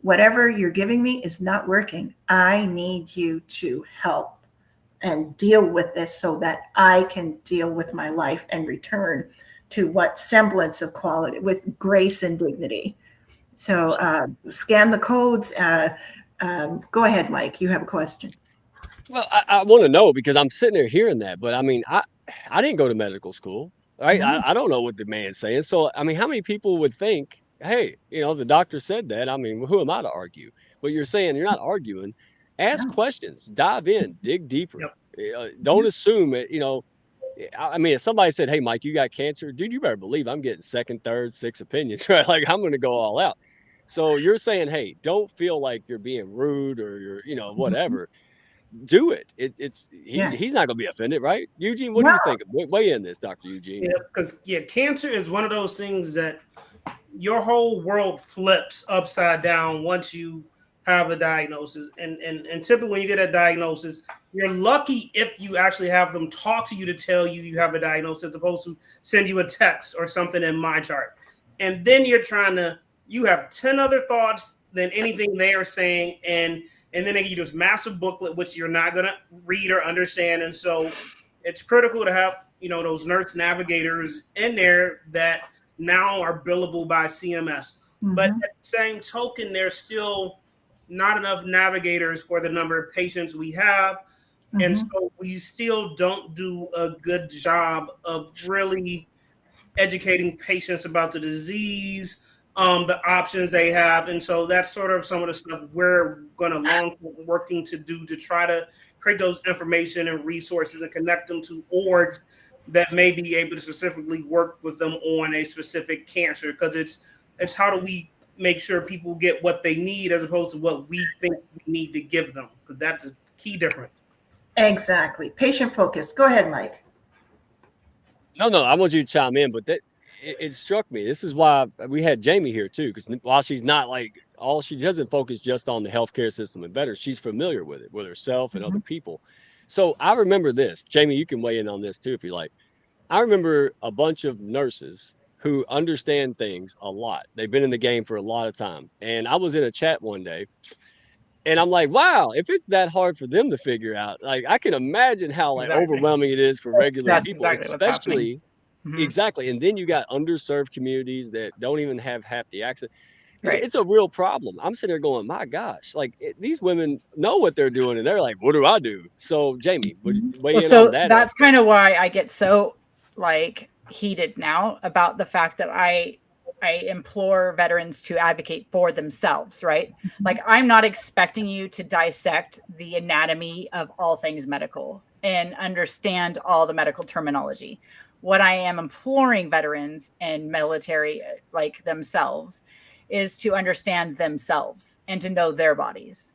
whatever you're giving me is not working. I need you to help and deal with this so that I can deal with my life and return to what semblance of quality with grace and dignity. So scan the codes. Go ahead, Mike. You have a question. Well, I want to know, because I'm sitting there hearing that, but I mean, I didn't go to medical school, right? No. I don't know what the man's saying. So, I mean, how many people would think, hey, the doctor said that? I mean, who am I to argue? But you're saying you're not arguing. Ask No. questions, dive in, dig deeper. Yep. Don't assume it. I mean, if somebody said, hey, Mike, you got cancer, dude, you better believe I'm getting second, third, sixth opinions, right? Like, I'm going to go all out. So you're saying, hey, don't feel like you're being rude or you're, whatever. do it. Yes. He's not going to be offended, right? Eugene, what do No. you think? Weigh in this, Dr. Eugene. Yeah, because cancer is one of those things that your whole world flips upside down once you have a diagnosis. And typically when you get a diagnosis, you're lucky if you actually have them talk to you to tell you you have a diagnosis, as opposed to send you a text or something in my chart. And then you have 10 other thoughts than anything they are saying. And then they give you this massive booklet, which you're not going to read or understand. And so it's critical to have, those nurse navigators in there that now are billable by CMS. Mm-hmm. But at the same token, there's still not enough navigators for the number of patients we have. Mm-hmm. And so we still don't do a good job of really educating patients about the disease, the options they have. And so that's sort of some of the stuff we're going to working to do to try to create those information and resources and connect them to orgs that may be able to specifically work with them on a specific cancer, because it's how do we make sure people get what they need as opposed to what we think we need to give them, because that's a key difference. Exactly. Patient focused. Go ahead, Mike. No, I want you to chime in, but it struck me. This is why we had Jamie here too, because while she's not she doesn't focus just on the healthcare system and better, she's familiar with it, with herself and other people. So I remember this. Jamie, you can weigh in on this too if you like. I remember a bunch of nurses who understand things a lot. They've been in the game for a lot of time. And I was in a chat one day and I'm like, wow, if it's that hard for them to figure out, I can imagine how overwhelming it is for regular people, especially. Exactly. And then you got underserved communities that don't even have half the access. Right. It's a real problem. I'm sitting there going, my gosh, these women know what they're doing. And they're like, what do I do? So Jamie, weigh in on that. That's kind of why I get so heated now about the fact that I implore veterans to advocate for themselves, right? I'm not expecting you to dissect the anatomy of all things medical and understand all the medical terminology. What I am imploring veterans and military themselves is to understand themselves and to know their bodies.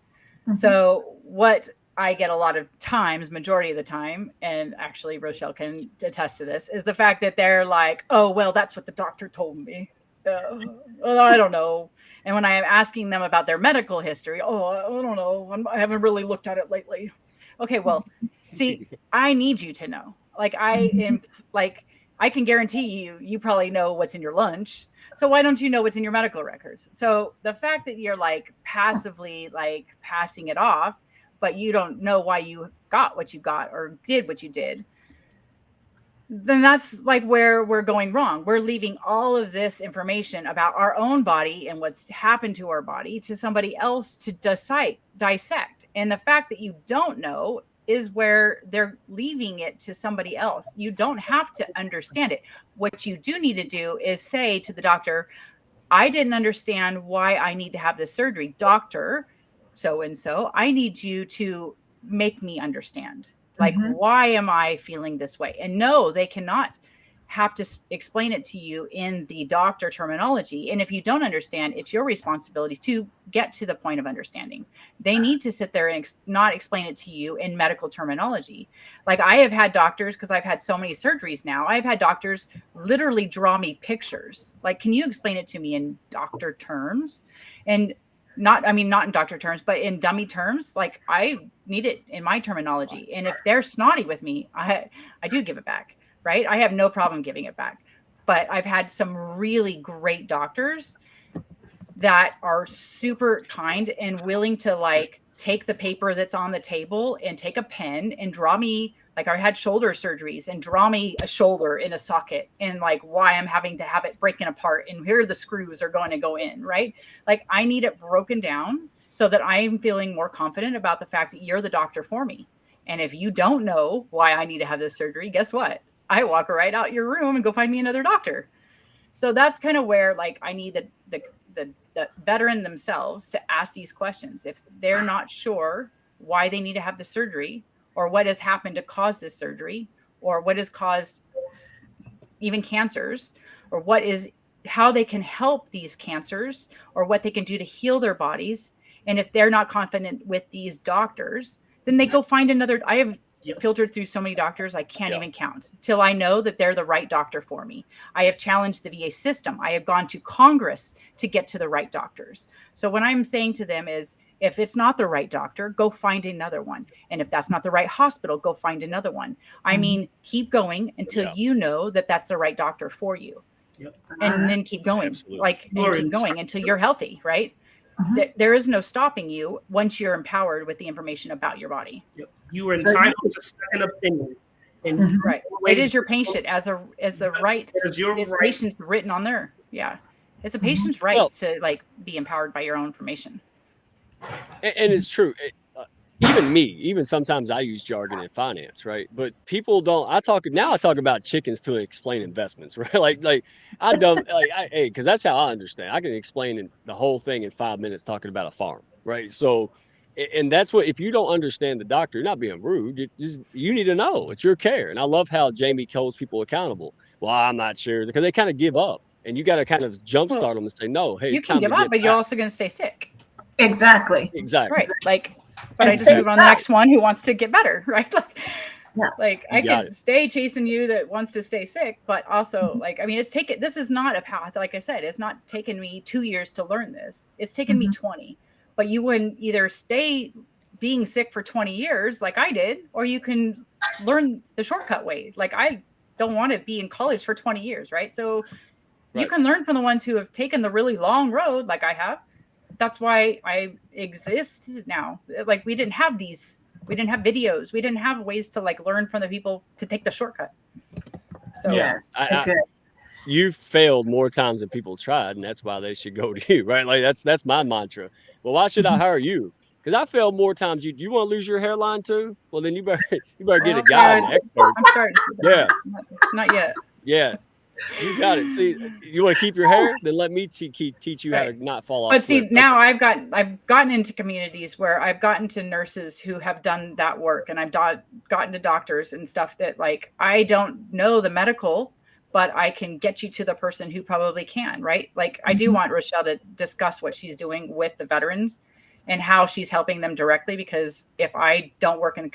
Mm-hmm. So what I get a lot of times, majority of the time, and actually Rochelle can attest to this, is the fact that they're like, oh, well, that's what the doctor told me. I don't know. And when I am asking them about their medical history, I don't know. I haven't really looked at it lately. Okay, well, see, I need you to know. I can guarantee you probably know what's in your lunch. So why don't you know what's in your medical records? So the fact that you're passively passing it off, but you don't know why you got what you got or did what you did, then that's where we're going wrong. We're leaving all of this information about our own body and what's happened to our body to somebody else to dissect. And the fact that you don't know is where they're leaving it to somebody else. You don't have to understand it. What you do need to do is say to the doctor, I didn't understand why I need to have this surgery. Doctor, so-and-so, I need you to make me understand. Why am I feeling this way? And no, they cannot have to explain it to you in the doctor terminology. And if you don't understand, it's your responsibility to get to the point of understanding. They need to sit there and not explain it to you in medical terminology. I have had doctors, because I've had so many surgeries now, I've had doctors literally draw me pictures. Can you explain it to me in doctor terms? And not in doctor terms, but in dummy terms. I need it in my terminology. And if they're snotty with me, I do give it back. Right? I have no problem giving it back. But I've had some really great doctors that are super kind and willing to take the paper that's on the table and take a pen and draw me, I had shoulder surgeries, and draw me a shoulder in a socket and why I'm having to have it breaking apart and here the screws are going to go in, right? I need it broken down so that I'm feeling more confident about the fact that you're the doctor for me. And if you don't know why I need to have this surgery, guess what? I walk right out your room and go find me another doctor. So that's kind of where I need the veteran themselves to ask these questions. If they're not sure why they need to have the surgery, or what has happened to cause this surgery, or what has caused even cancers, or how they can help these cancers, or what they can do to heal their bodies. And if they're not confident with these doctors, then they go find another. I have Yep. filtered through so many doctors I can't even count till I know that they're the right doctor for me. I have challenged the VA system. I have gone to Congress to get to the right doctors. So what I'm saying to them is, if it's not the right doctor, go find another one. And if that's not the right hospital, go find another one. I mean, keep going until you know that that's the right doctor for you. Yep. And then keep going, Absolutely. and keep going until you're healthy, right? There is no stopping you once you're empowered with the information about your body. Yep. You are entitled to second opinion. And Right. It is your patient as the right. It is your It's right. patient's written on there. Yeah. It's a patient's right to like be empowered by your own information. And it's true. Even sometimes I use jargon in finance, right? But people don't. I talk about chickens to explain investments, right? Like I don't hey, because that's how I understand. I can explain the whole thing in 5 minutes talking about a farm, right? So, and that's what, if you don't understand the doctor, you're not being rude. You need to know it's your care. And I love how Jamie holds people accountable. Well, I'm not sure, because they kind of give up, and you got to kind of jumpstart them and say, no, hey, you can give up, but you're also going to stay sick. Exactly. Right. Like, but I just move on to the next one who wants to get better, right? Like I can stay chasing you that wants to stay sick, but also like, I mean, this is not a path. Like I said, it's not taken me 2 years to learn this. It's taken me 20, but you wouldn't either stay being sick for 20 years like I did, or you can learn the shortcut way. Like I don't want to be in college for 20 years. Right. So you can learn from the ones who have taken the really long road like I have. That's why I exist now. Like we didn't have videos. We didn't have ways to like learn from the people to take the shortcut. So you failed more times than people tried, and that's why they should go to you, right? Like that's my mantra. Well, why should I hire you? Because I failed more times. You want to lose your hairline too? Well, then you better get a guy, an expert. I'm starting to. Not yet. Yeah. You got it. See, you want to keep your hair? Then let me teach you how to not fall off. But see, now I've gotten into communities where I've gotten to nurses who have done that work, and I've gotten to doctors and stuff that like I don't know the medical, but I can get you to the person who probably can, right? Like I do want Rochelle to discuss what she's doing with the veterans and how she's helping them directly, because if I don't work in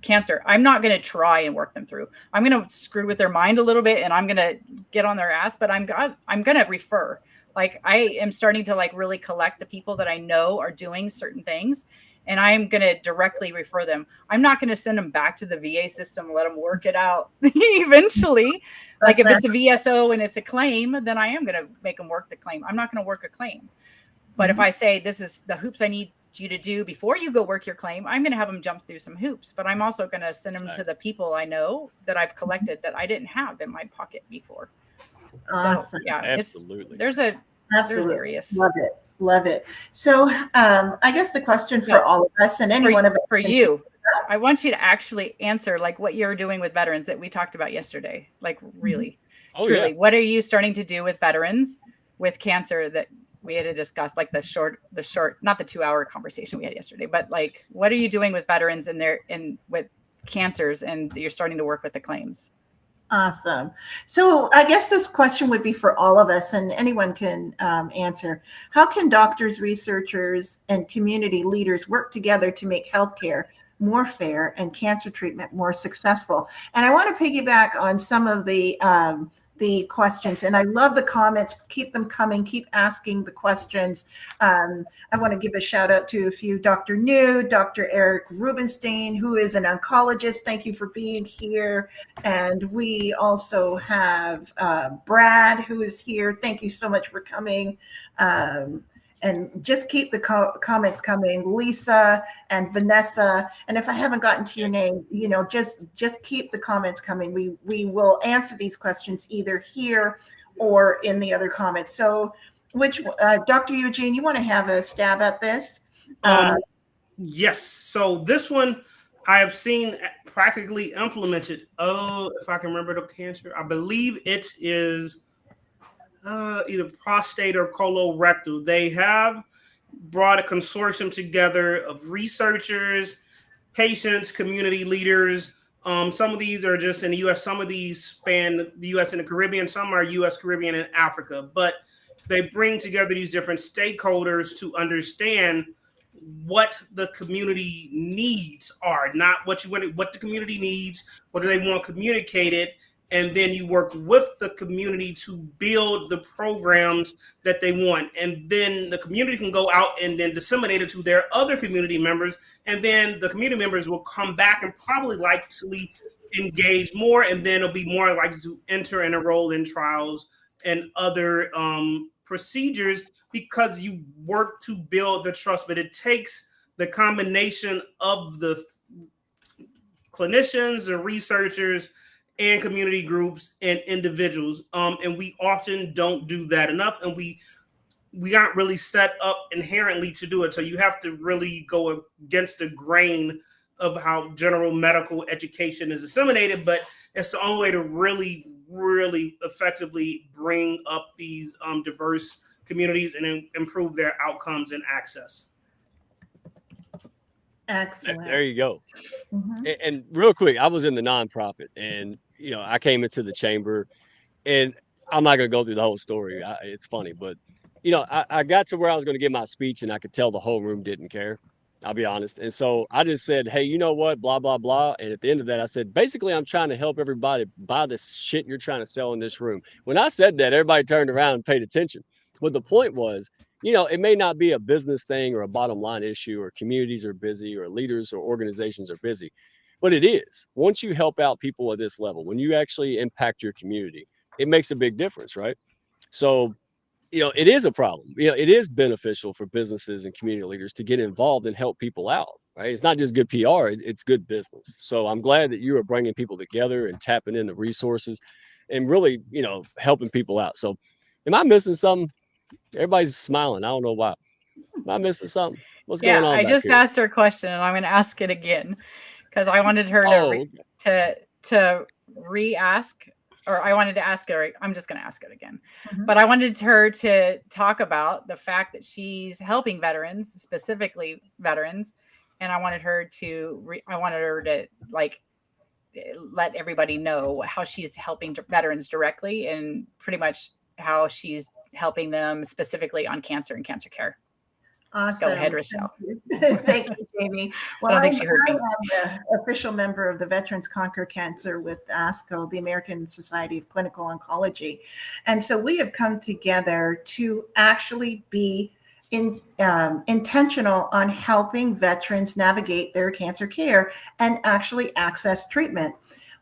cancer, I'm not going to try and work them through. I'm going to screw with their mind a little bit, and I'm going to get on their ass, but I'm going to refer. Like I am starting to like really collect the people that I know are doing certain things, and I'm going to directly refer them. I'm not going to send them back to the VA system and let them work it out eventually. Like if it's a VSO and it's a claim, then I am going to make them work the claim. I'm not going to work a claim. But if I say this is the hoops I need you to do before you go work your claim, I'm going to have them jump through some hoops, but I'm also going to send them to the people I know that I've collected that I didn't have in my pocket before. Awesome. So, yeah, absolutely. There's various. Love it. So I guess the question for all of us and any one of us. For you, I want you to actually answer like what you're doing with veterans that we talked about yesterday. Like really, truly, what are you starting to do with veterans with cancer that we had to discuss, like the short, not the 2-hour conversation we had yesterday, but like, what are you doing with veterans with cancers, and you're starting to work with the claims? Awesome. So I guess this question would be for all of us, and anyone can answer. How can doctors, researchers, and community leaders work together to make healthcare more fair and cancer treatment more successful? And I want to piggyback on some of the questions, and I love the comments. Keep them coming. Keep asking the questions. I want to give a shout out to a few. Dr. New, Dr. Eric Rubenstein, who is an oncologist. Thank you for being here. And we also have Brad, who is here. Thank you so much for coming. And just keep the comments coming, Lisa and Vanessa. And if I haven't gotten to your name, just keep the comments coming. We will answer these questions either here or in the other comments. So, Dr. Eugene, you want to have a stab at this? Yes. So this one I have seen practically implemented. Oh, if I can remember the cancer, I believe it is either prostate or colorectal. They have brought a consortium together of researchers, patients, community leaders. Some of these are just in the U.S. Some of these span the U.S. and the Caribbean. Some are U.S., Caribbean, and Africa. But they bring together these different stakeholders to understand what the community needs are, not what what the community needs, what do they want communicated, and then you work with the community to build the programs that they want, and then the community can go out and then disseminate it to their other community members, and then the community members will come back and probably likely engage more, and then it'll be more likely to enter and enroll in trials and other procedures, because you work to build the trust. But it takes the combination of the clinicians, the researchers, and community groups and individuals. And we often don't do that enough, and we aren't really set up inherently to do it. So you have to really go against the grain of how general medical education is disseminated, but it's the only way to really, really effectively bring up these diverse communities and improve their outcomes and access. Excellent. There you go. And real quick, I was in the nonprofit, and I came into the chamber, and I'm not going to go through the whole story. It's funny, but I got to where I was going to give my speech, and I could tell the whole room didn't care. I'll be honest. And so I just said, hey, you know what, blah, blah, blah. And at the end of that, I said, basically, I'm trying to help everybody buy this shit you're trying to sell in this room. When I said that, everybody turned around and paid attention. But the point was, it may not be a business thing or a bottom line issue, or communities are busy, or leaders or organizations are busy, but it is. Once you help out people at this level, when you actually impact your community, it makes a big difference, right? So it is a problem. It is beneficial for businesses and community leaders to get involved and help people out, right? It's not just good PR, it's good business. So I'm glad that you are bringing people together and tapping into resources and really, helping people out. So am I missing something? Everybody's smiling. I don't know why. Am I missing something? What's going on? I just here? asked her a question, and I'm going to ask it again because I wanted her to re-ask. Or I wanted to ask her, I'm just going to ask it again. But I wanted her to talk about the fact that she's helping veterans, specifically veterans. And I wanted her to like let everybody know how she's helping veterans directly, and pretty much how she's helping them specifically on cancer and cancer care. Awesome. Go ahead, Rochelle. Thank you, Jamie. Well, I don't think she heard me. I'm the official member of the Veterans Conquer Cancer with ASCO, the American Society of Clinical Oncology. And so we have come together to actually be intentional on helping veterans navigate their cancer care and actually access treatment.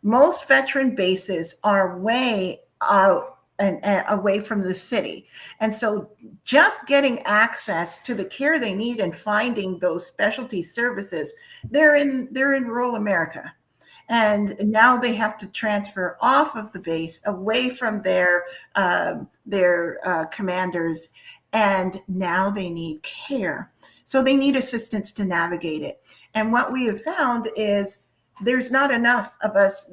Most veteran bases are way out and away from the city. And so just getting access to the care they need and finding those specialty services, they're in rural America. And now they have to transfer off of the base, away from their commanders, and now they need care. So they need assistance to navigate it. And what we have found is there's not enough of us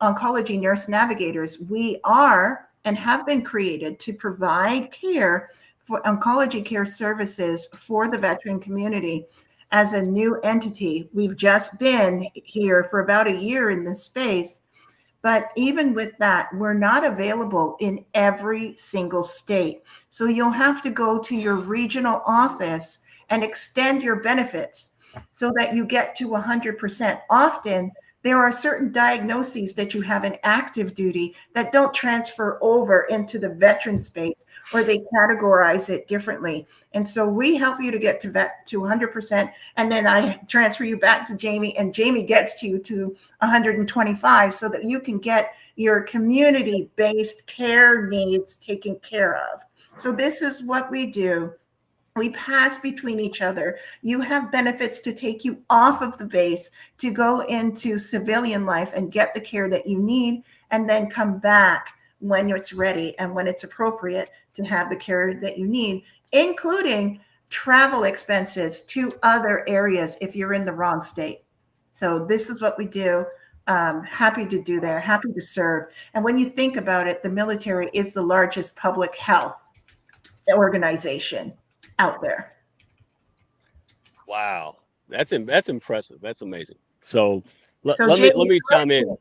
oncology nurse navigators. We are and have been created to provide care for oncology care services for the veteran community as a new entity. We've just been here for about a year in this space, but even with that, we're not available in every single state. So you'll have to go to your regional office and extend your benefits so that you get to 100%. Often, there are certain diagnoses that you have in active duty that don't transfer over into the veteran space, or they categorize it differently. And so we help you to get to 100%, and then I transfer you back to Jamie, and Jamie gets you to 125 so that you can get your community-based care needs taken care of. So this is what we do. We pass between each other. You have benefits to take you off of the base to go into civilian life and get the care that you need, and then come back when it's ready and when it's appropriate to have the care that you need, including travel expenses to other areas if you're in the wrong state. So this is what we do. Happy to do there, happy to serve. And when you think about it, the military is the largest public health organization out there. Wow, that's impressive. That's amazing. So let me chime in.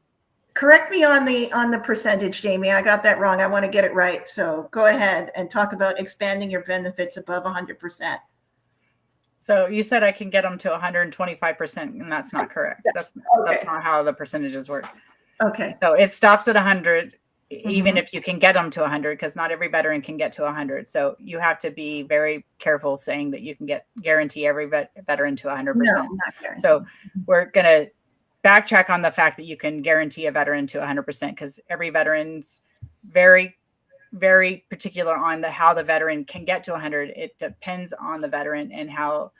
Correct me on the percentage, Jamie. I got that wrong. I want to get it right. So go ahead and talk about expanding your benefits above 100%. So you said I can get them to 125%, and that's not correct. That's not how the percentages work. Okay. So it stops at 100, even Mhm. if you can get them to 100, because not every veteran can get to 100. So you have to be very careful saying that you can guarantee every veteran to 100%. No, not guaranteed. So we're going to backtrack on the fact that you can guarantee a veteran to 100%, because every veteran's very, very particular on how the veteran can get to 100. It depends on the veteran and how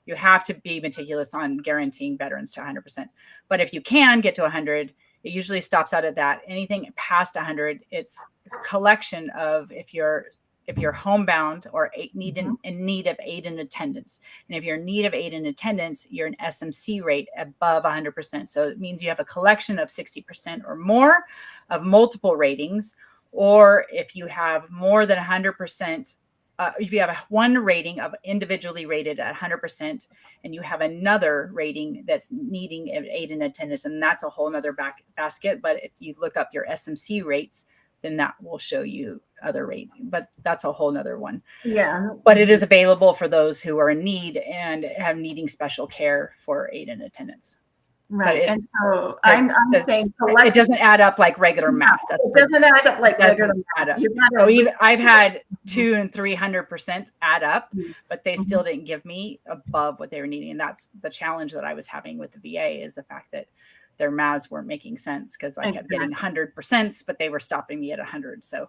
you have to be meticulous on guaranteeing veterans to 100%. But if you can get to 100, it usually stops out at that. Anything past 100, it's a collection of if you're homebound or in need of aid in attendance. And if you're in need of aid in attendance, you're an SMC rate above 100%. So it means you have a collection of 60% or more of multiple ratings. Or if you have more than 100%, if you have one rating of individually rated at 100%, and you have another rating that's needing aid in attendance, and that's a whole nother basket. But if you look up your SMC rates, then that will show you other rating. But that's a whole nother one. Yeah. But it is available for those who are in need and have needing special care for aid in attendance. Right. And so I'm saying it doesn't add up like regular math. It doesn't add up like regular math. So even I've had 200% and 300% add up, but they still didn't give me above what they were needing. And that's the challenge that I was having with the VA, is the fact that their maths weren't making sense, because I kept getting 100%, but they were stopping me at 100. So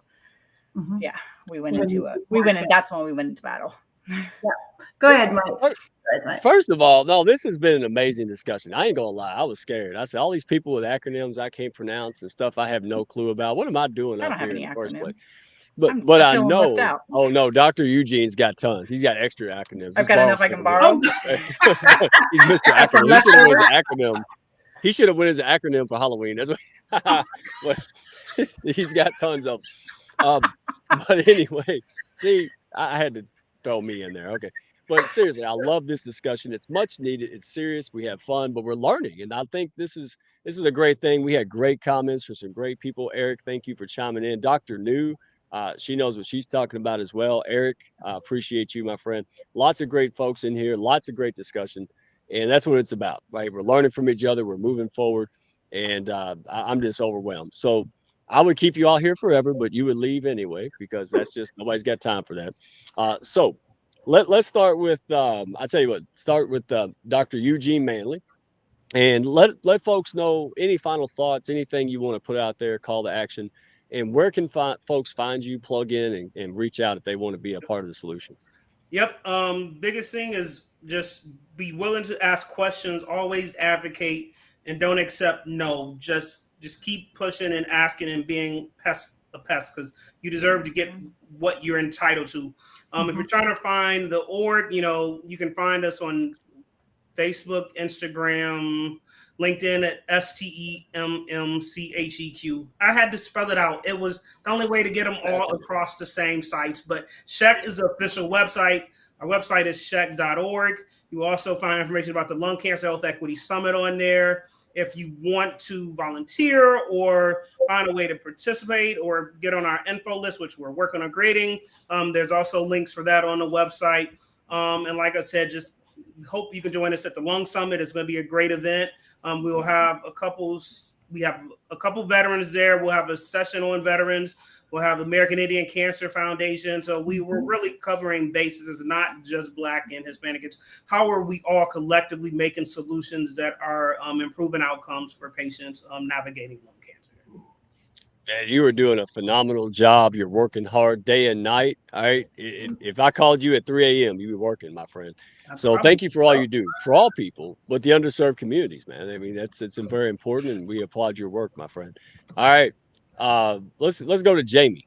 yeah, that's when we went into battle. Yeah. Go ahead, Mike. First of all, no, this has been an amazing discussion. I ain't gonna lie, I was scared. I said, all these people with acronyms I can't pronounce and stuff I have no clue about. What am I doing up here in the first place? But I know. Oh no, Dr. Eugene's got tons. He's got extra acronyms. I've got enough I can borrow. He's Mr. Acronym. He should have won his acronym for Halloween. That's what. But he's got tons of them. But anyway, see, I had to throw me in there. Okay. But seriously, I love this discussion. It's much needed. It's serious. We have fun, but we're learning. And I think this is a great thing. We had great comments from some great people. Eric, thank you for chiming in. Dr. New, she knows what she's talking about as well. Eric, I appreciate you, my friend. Lots of great folks in here, lots of great discussion. And that's what it's about, right? We're learning from each other. We're moving forward. And I'm just overwhelmed. So I would keep you all here forever, but you would leave anyway, because that's just, nobody's got time for that. So let's start with, I tell you what, start with Dr. Eugene Manley, and let folks know any final thoughts, anything you want to put out there, call to action, and where can folks find you, plug in, and reach out if they want to be a part of the solution. Yep. Biggest thing is just be willing to ask questions, always advocate, and don't accept no. Just keep pushing and asking and being a pest, because you deserve to get what you're entitled to. If you're trying to find the org, you can find us on Facebook, Instagram, LinkedIn at STEMMCHEQ. I had to spell it out. It was the only way to get them all across the same sites. But SCHEQ is the official website. Our website is SCHEQ.org. You also find information about the Lung Cancer Health Equity Summit on there. If you want to volunteer or find a way to participate or get on our info list, which we're working on grading, there's also links for that on the website. And like I said, just hope you can join us at the Lung Summit. It's going to be a great event. We'll have we have a couple veterans there. We'll have a session on veterans. We'll have the American Indian Cancer Foundation. So we were really covering bases. It's not just Black and Hispanic. It's how are we all collectively making solutions that are improving outcomes for patients navigating lung cancer. And you were doing a phenomenal job. You're working hard day and night. All right. If I called you at 3 a.m., you'd be working, my friend. So thank you for all you do for all people, but the underserved communities, man. I mean, it's very important, and we applaud your work, my friend. All right. Let's go to Jamie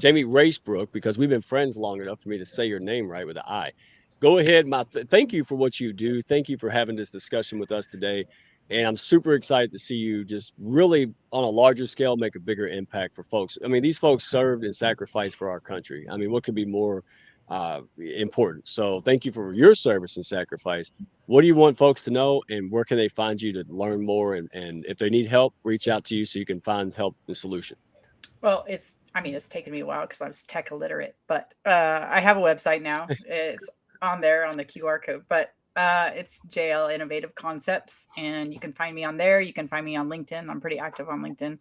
Racebrook, because we've been friends long enough for me to say your name right with an I. Go ahead. Thank you for what you do. Thank you for having this discussion with us today. And I'm super excited to see you just really on a larger scale make a bigger impact for folks. I mean, these folks served and sacrificed for our country. I mean, what could be more important? So thank you for your service and sacrifice. What do you want folks to know, and where can they find you to learn more? And if they need help, reach out to you so you can find help and solution. Well, it's taken me a while because I was tech illiterate, but I have a website now. It's on there on the QR code, but it's JL Innovative Concepts, and you can find me on there. You can find me on LinkedIn. I'm pretty active on LinkedIn.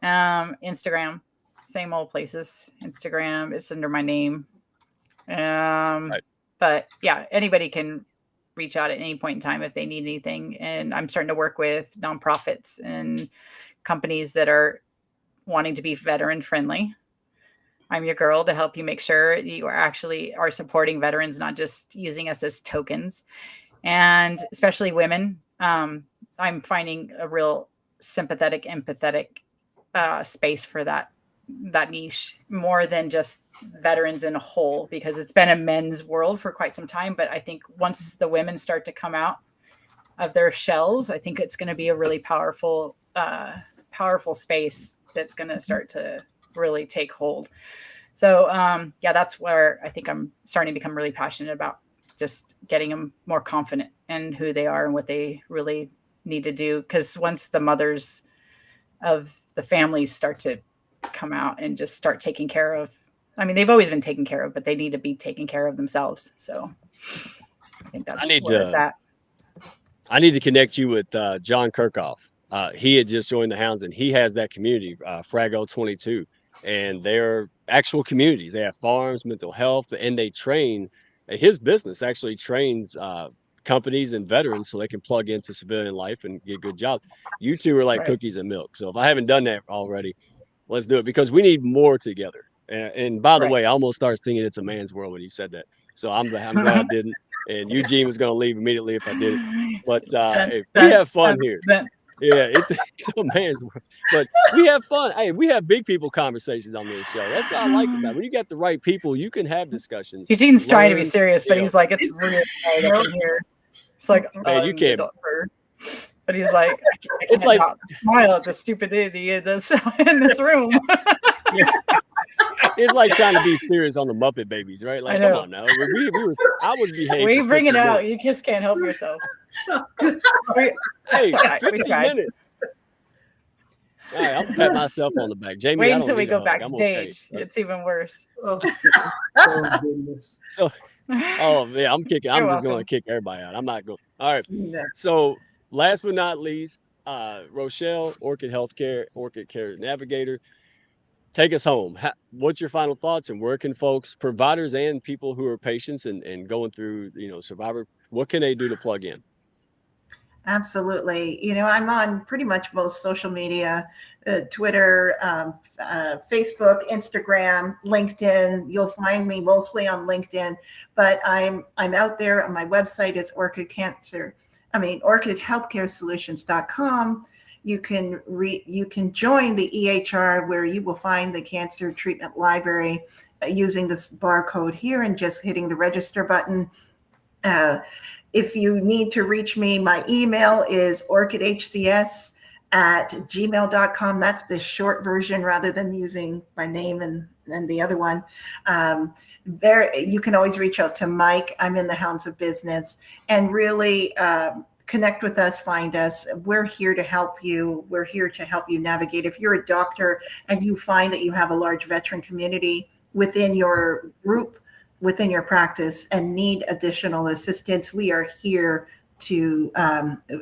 Instagram, same old places. Instagram is under my name. Right. But yeah, anybody can reach out at any point in time if they need anything. And I'm starting to work with nonprofits and companies that are wanting to be veteran friendly. I'm your girl to help you make sure you are supporting veterans, not just using us as tokens. And especially women, I'm finding a real sympathetic, empathetic space for that niche more than just veterans in a whole, because it's been a men's world for quite some time. But I think once the women start to come out of their shells, I think it's going to be a really powerful space that's going to start to really take hold. So yeah, that's where I think I'm starting to become really passionate about just getting them more confident in who they are and what they really need to do. Because once the mothers of the families start to come out and just start taking care of, I mean, they've always been taken care of, but they need to be taking care of themselves. So I think that's where it's at. I need to connect you with John Kirkhoff. He had just joined the Hounds, and he has that community, Frago 22, and they're actual communities. They have farms, mental health, and they train. His business actually trains companies and veterans so they can plug into civilian life and get good jobs. You two are like cookies and milk. So if I haven't done that already, let's do it, because we need more together. And by the way, I almost started singing "It's a Man's World" when you said that. So I'm glad I didn't. And Eugene was going to leave immediately if I did it. But hey, we have fun here. Yeah, it's a man's world. But we have fun. Hey, we have big people conversations on this show. That's what I like about it. When you got the right people, you can have discussions. Eugene's trying to be serious, but he's like, it's really hard up in here. It's like, man, you can't. But he's like, it's like smile at the stupidity in this room. It's like trying to be serious on the Muppet Babies, right? Like, come on now. I would behave. We bring it out. You just can't help yourself. Hey, 50 minutes. All right, I'll pat myself on the back. Jamie, wait until we go backstage. Okay. It's even worse. Oh goodness. So, yeah, I'm kicking. I'm just going to kick everybody out. I'm not going. All right. So, last but not least, Rochelle, Orchid Healthcare, Orchid Care Navigator. Take us home. What's your final thoughts, and where can folks, providers and people who are patients and going through, survivor, what can they do to plug in? Absolutely. I'm on pretty much most social media, Twitter, Facebook, Instagram, LinkedIn. You'll find me mostly on LinkedIn, but I'm out there. My website is orchidhealthcaresolutions.com. You can join the EHR, where you will find the cancer treatment library using this barcode here and just hitting the register button. If you need to reach me, my email is orchidhcs@gmail.com. That's the short version rather than using my name and the other one. There, you can always reach out to Mike. I'm in the Hounds of Business, and really connect with us, find us. We're here to help you. We're here to help you navigate. If you're a doctor and you find that you have a large veteran community within your group, within your practice, and need additional assistance, we are here to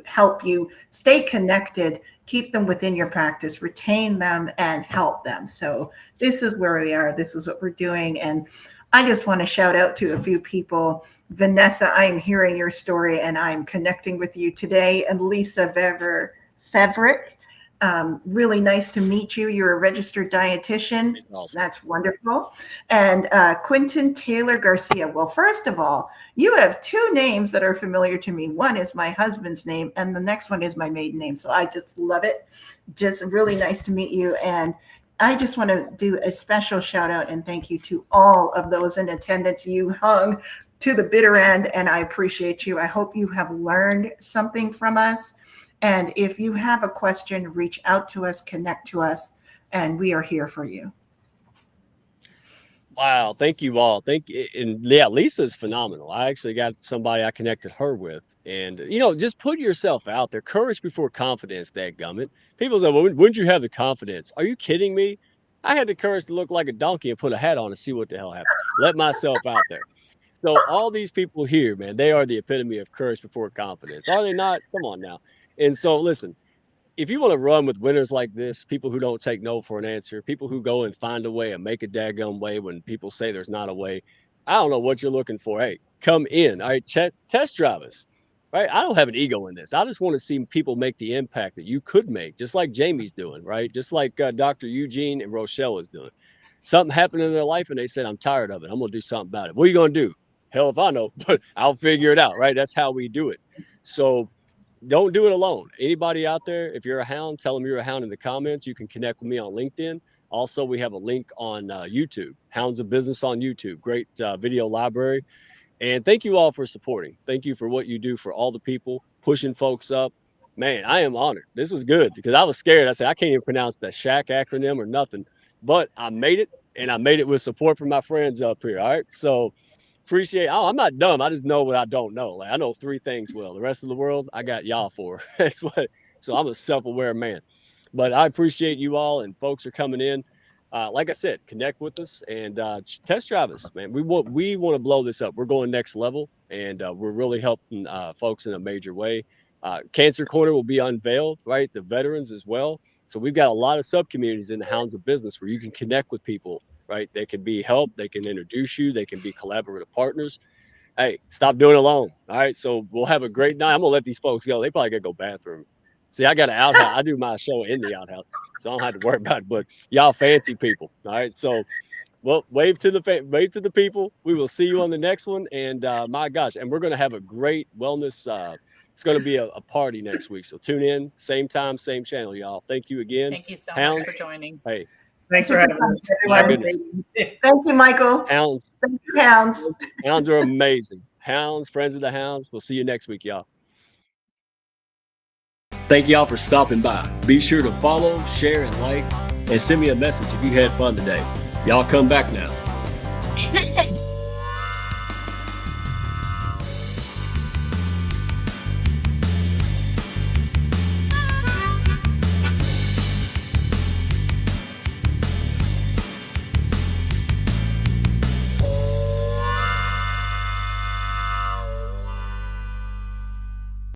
help you stay connected, keep them within your practice, retain them, and help them. So this is where we are. This is what we're doing. And I just want to shout out to a few people. Vanessa, I'm hearing your story and I'm connecting with you today. And Lisa Feverick, really nice to meet you. You're a registered dietitian. Awesome. That's wonderful. And Quentin Taylor Garcia. Well, first of all, you have two names that are familiar to me. One is my husband's name, and the next one is my maiden name. So I just love it. Just really nice to meet you. And I just want to do a special shout out and thank you to all of those in attendance. You hung to the bitter end, and I appreciate you. I hope you have learned something from us. And if you have a question, reach out to us, connect to us, and we are here for you. Wow. Thank you all. And yeah, Lisa's phenomenal. I actually got somebody I connected her with. And, just put yourself out there. Courage before confidence, dadgummit. People say, well, wouldn't you have the confidence? Are you kidding me? I had the courage to look like a donkey and put a hat on and see what the hell happens. Let myself out there. So all these people here, man, they are the epitome of courage before confidence. Are they not? Come on now. And so listen, if you want to run with winners like this, people who don't take no for an answer, people who go and find a way and make a daggum way when people say there's not a way, I don't know what you're looking for. Hey, come in. All right, test drive us. Right. I don't have an ego in this. I just want to see people make the impact that you could make, just like Jamie's doing, right? Just like Dr. Eugene and Rochelle is doing. Something happened in their life and they said, I'm tired of it. I'm going to do something about it. What are you going to do? Hell if I know, but I'll figure it out, right? That's how we do it. So don't do it alone. Anybody out there, if you're a hound, tell them you're a hound in the comments. You can connect with me on LinkedIn. Also, we have a link on YouTube, Hounds of Business on YouTube. Great video library. And thank you all for supporting. Thank you for what you do for all the people, pushing folks up. Man, I am honored. This was good because I was scared. I said, I can't even pronounce the SCHEQ acronym or nothing, but I made it, and I made it with support from my friends up here. All right. So appreciate. Oh, I'm not dumb. I just know what I don't know. Like I know 3 things well. The rest of the world, I got y'all for. That's what. So I'm a self-aware man. But I appreciate you all, and folks are coming in. Like I said, connect with us and test drive us, man. We want to blow this up. We're going next level, and we're really helping folks in a major way. Cancer Corner will be unveiled, right? The veterans as well. So we've got a lot of sub communities in the Hounds of Business where you can connect with people, right? They can be helped, they can introduce you, they can be collaborative partners. Hey, stop doing it alone. All right. So we'll have a great night. I'm gonna let these folks go. They probably gotta go bathroom. See, I got an outhouse. I do my show in the outhouse, so I don't have to worry about it. But y'all fancy people. All right. So well, wave to the people. We will see you on the next one. And my gosh, and we're gonna have a great wellness. It's gonna be a party next week. So tune in, same time, same channel, y'all. Thank you again. Thank you so Hounds, much for joining. Hey, Thanks for having us. my goodness. Thank you, Michael. Hounds. Thank you, Hounds. Hounds are amazing. Hounds, friends of the Hounds. We'll see you next week, y'all. Thank y'all for stopping by. Be sure to follow, share, and like, and send me a message if you had fun today. Y'all come back now.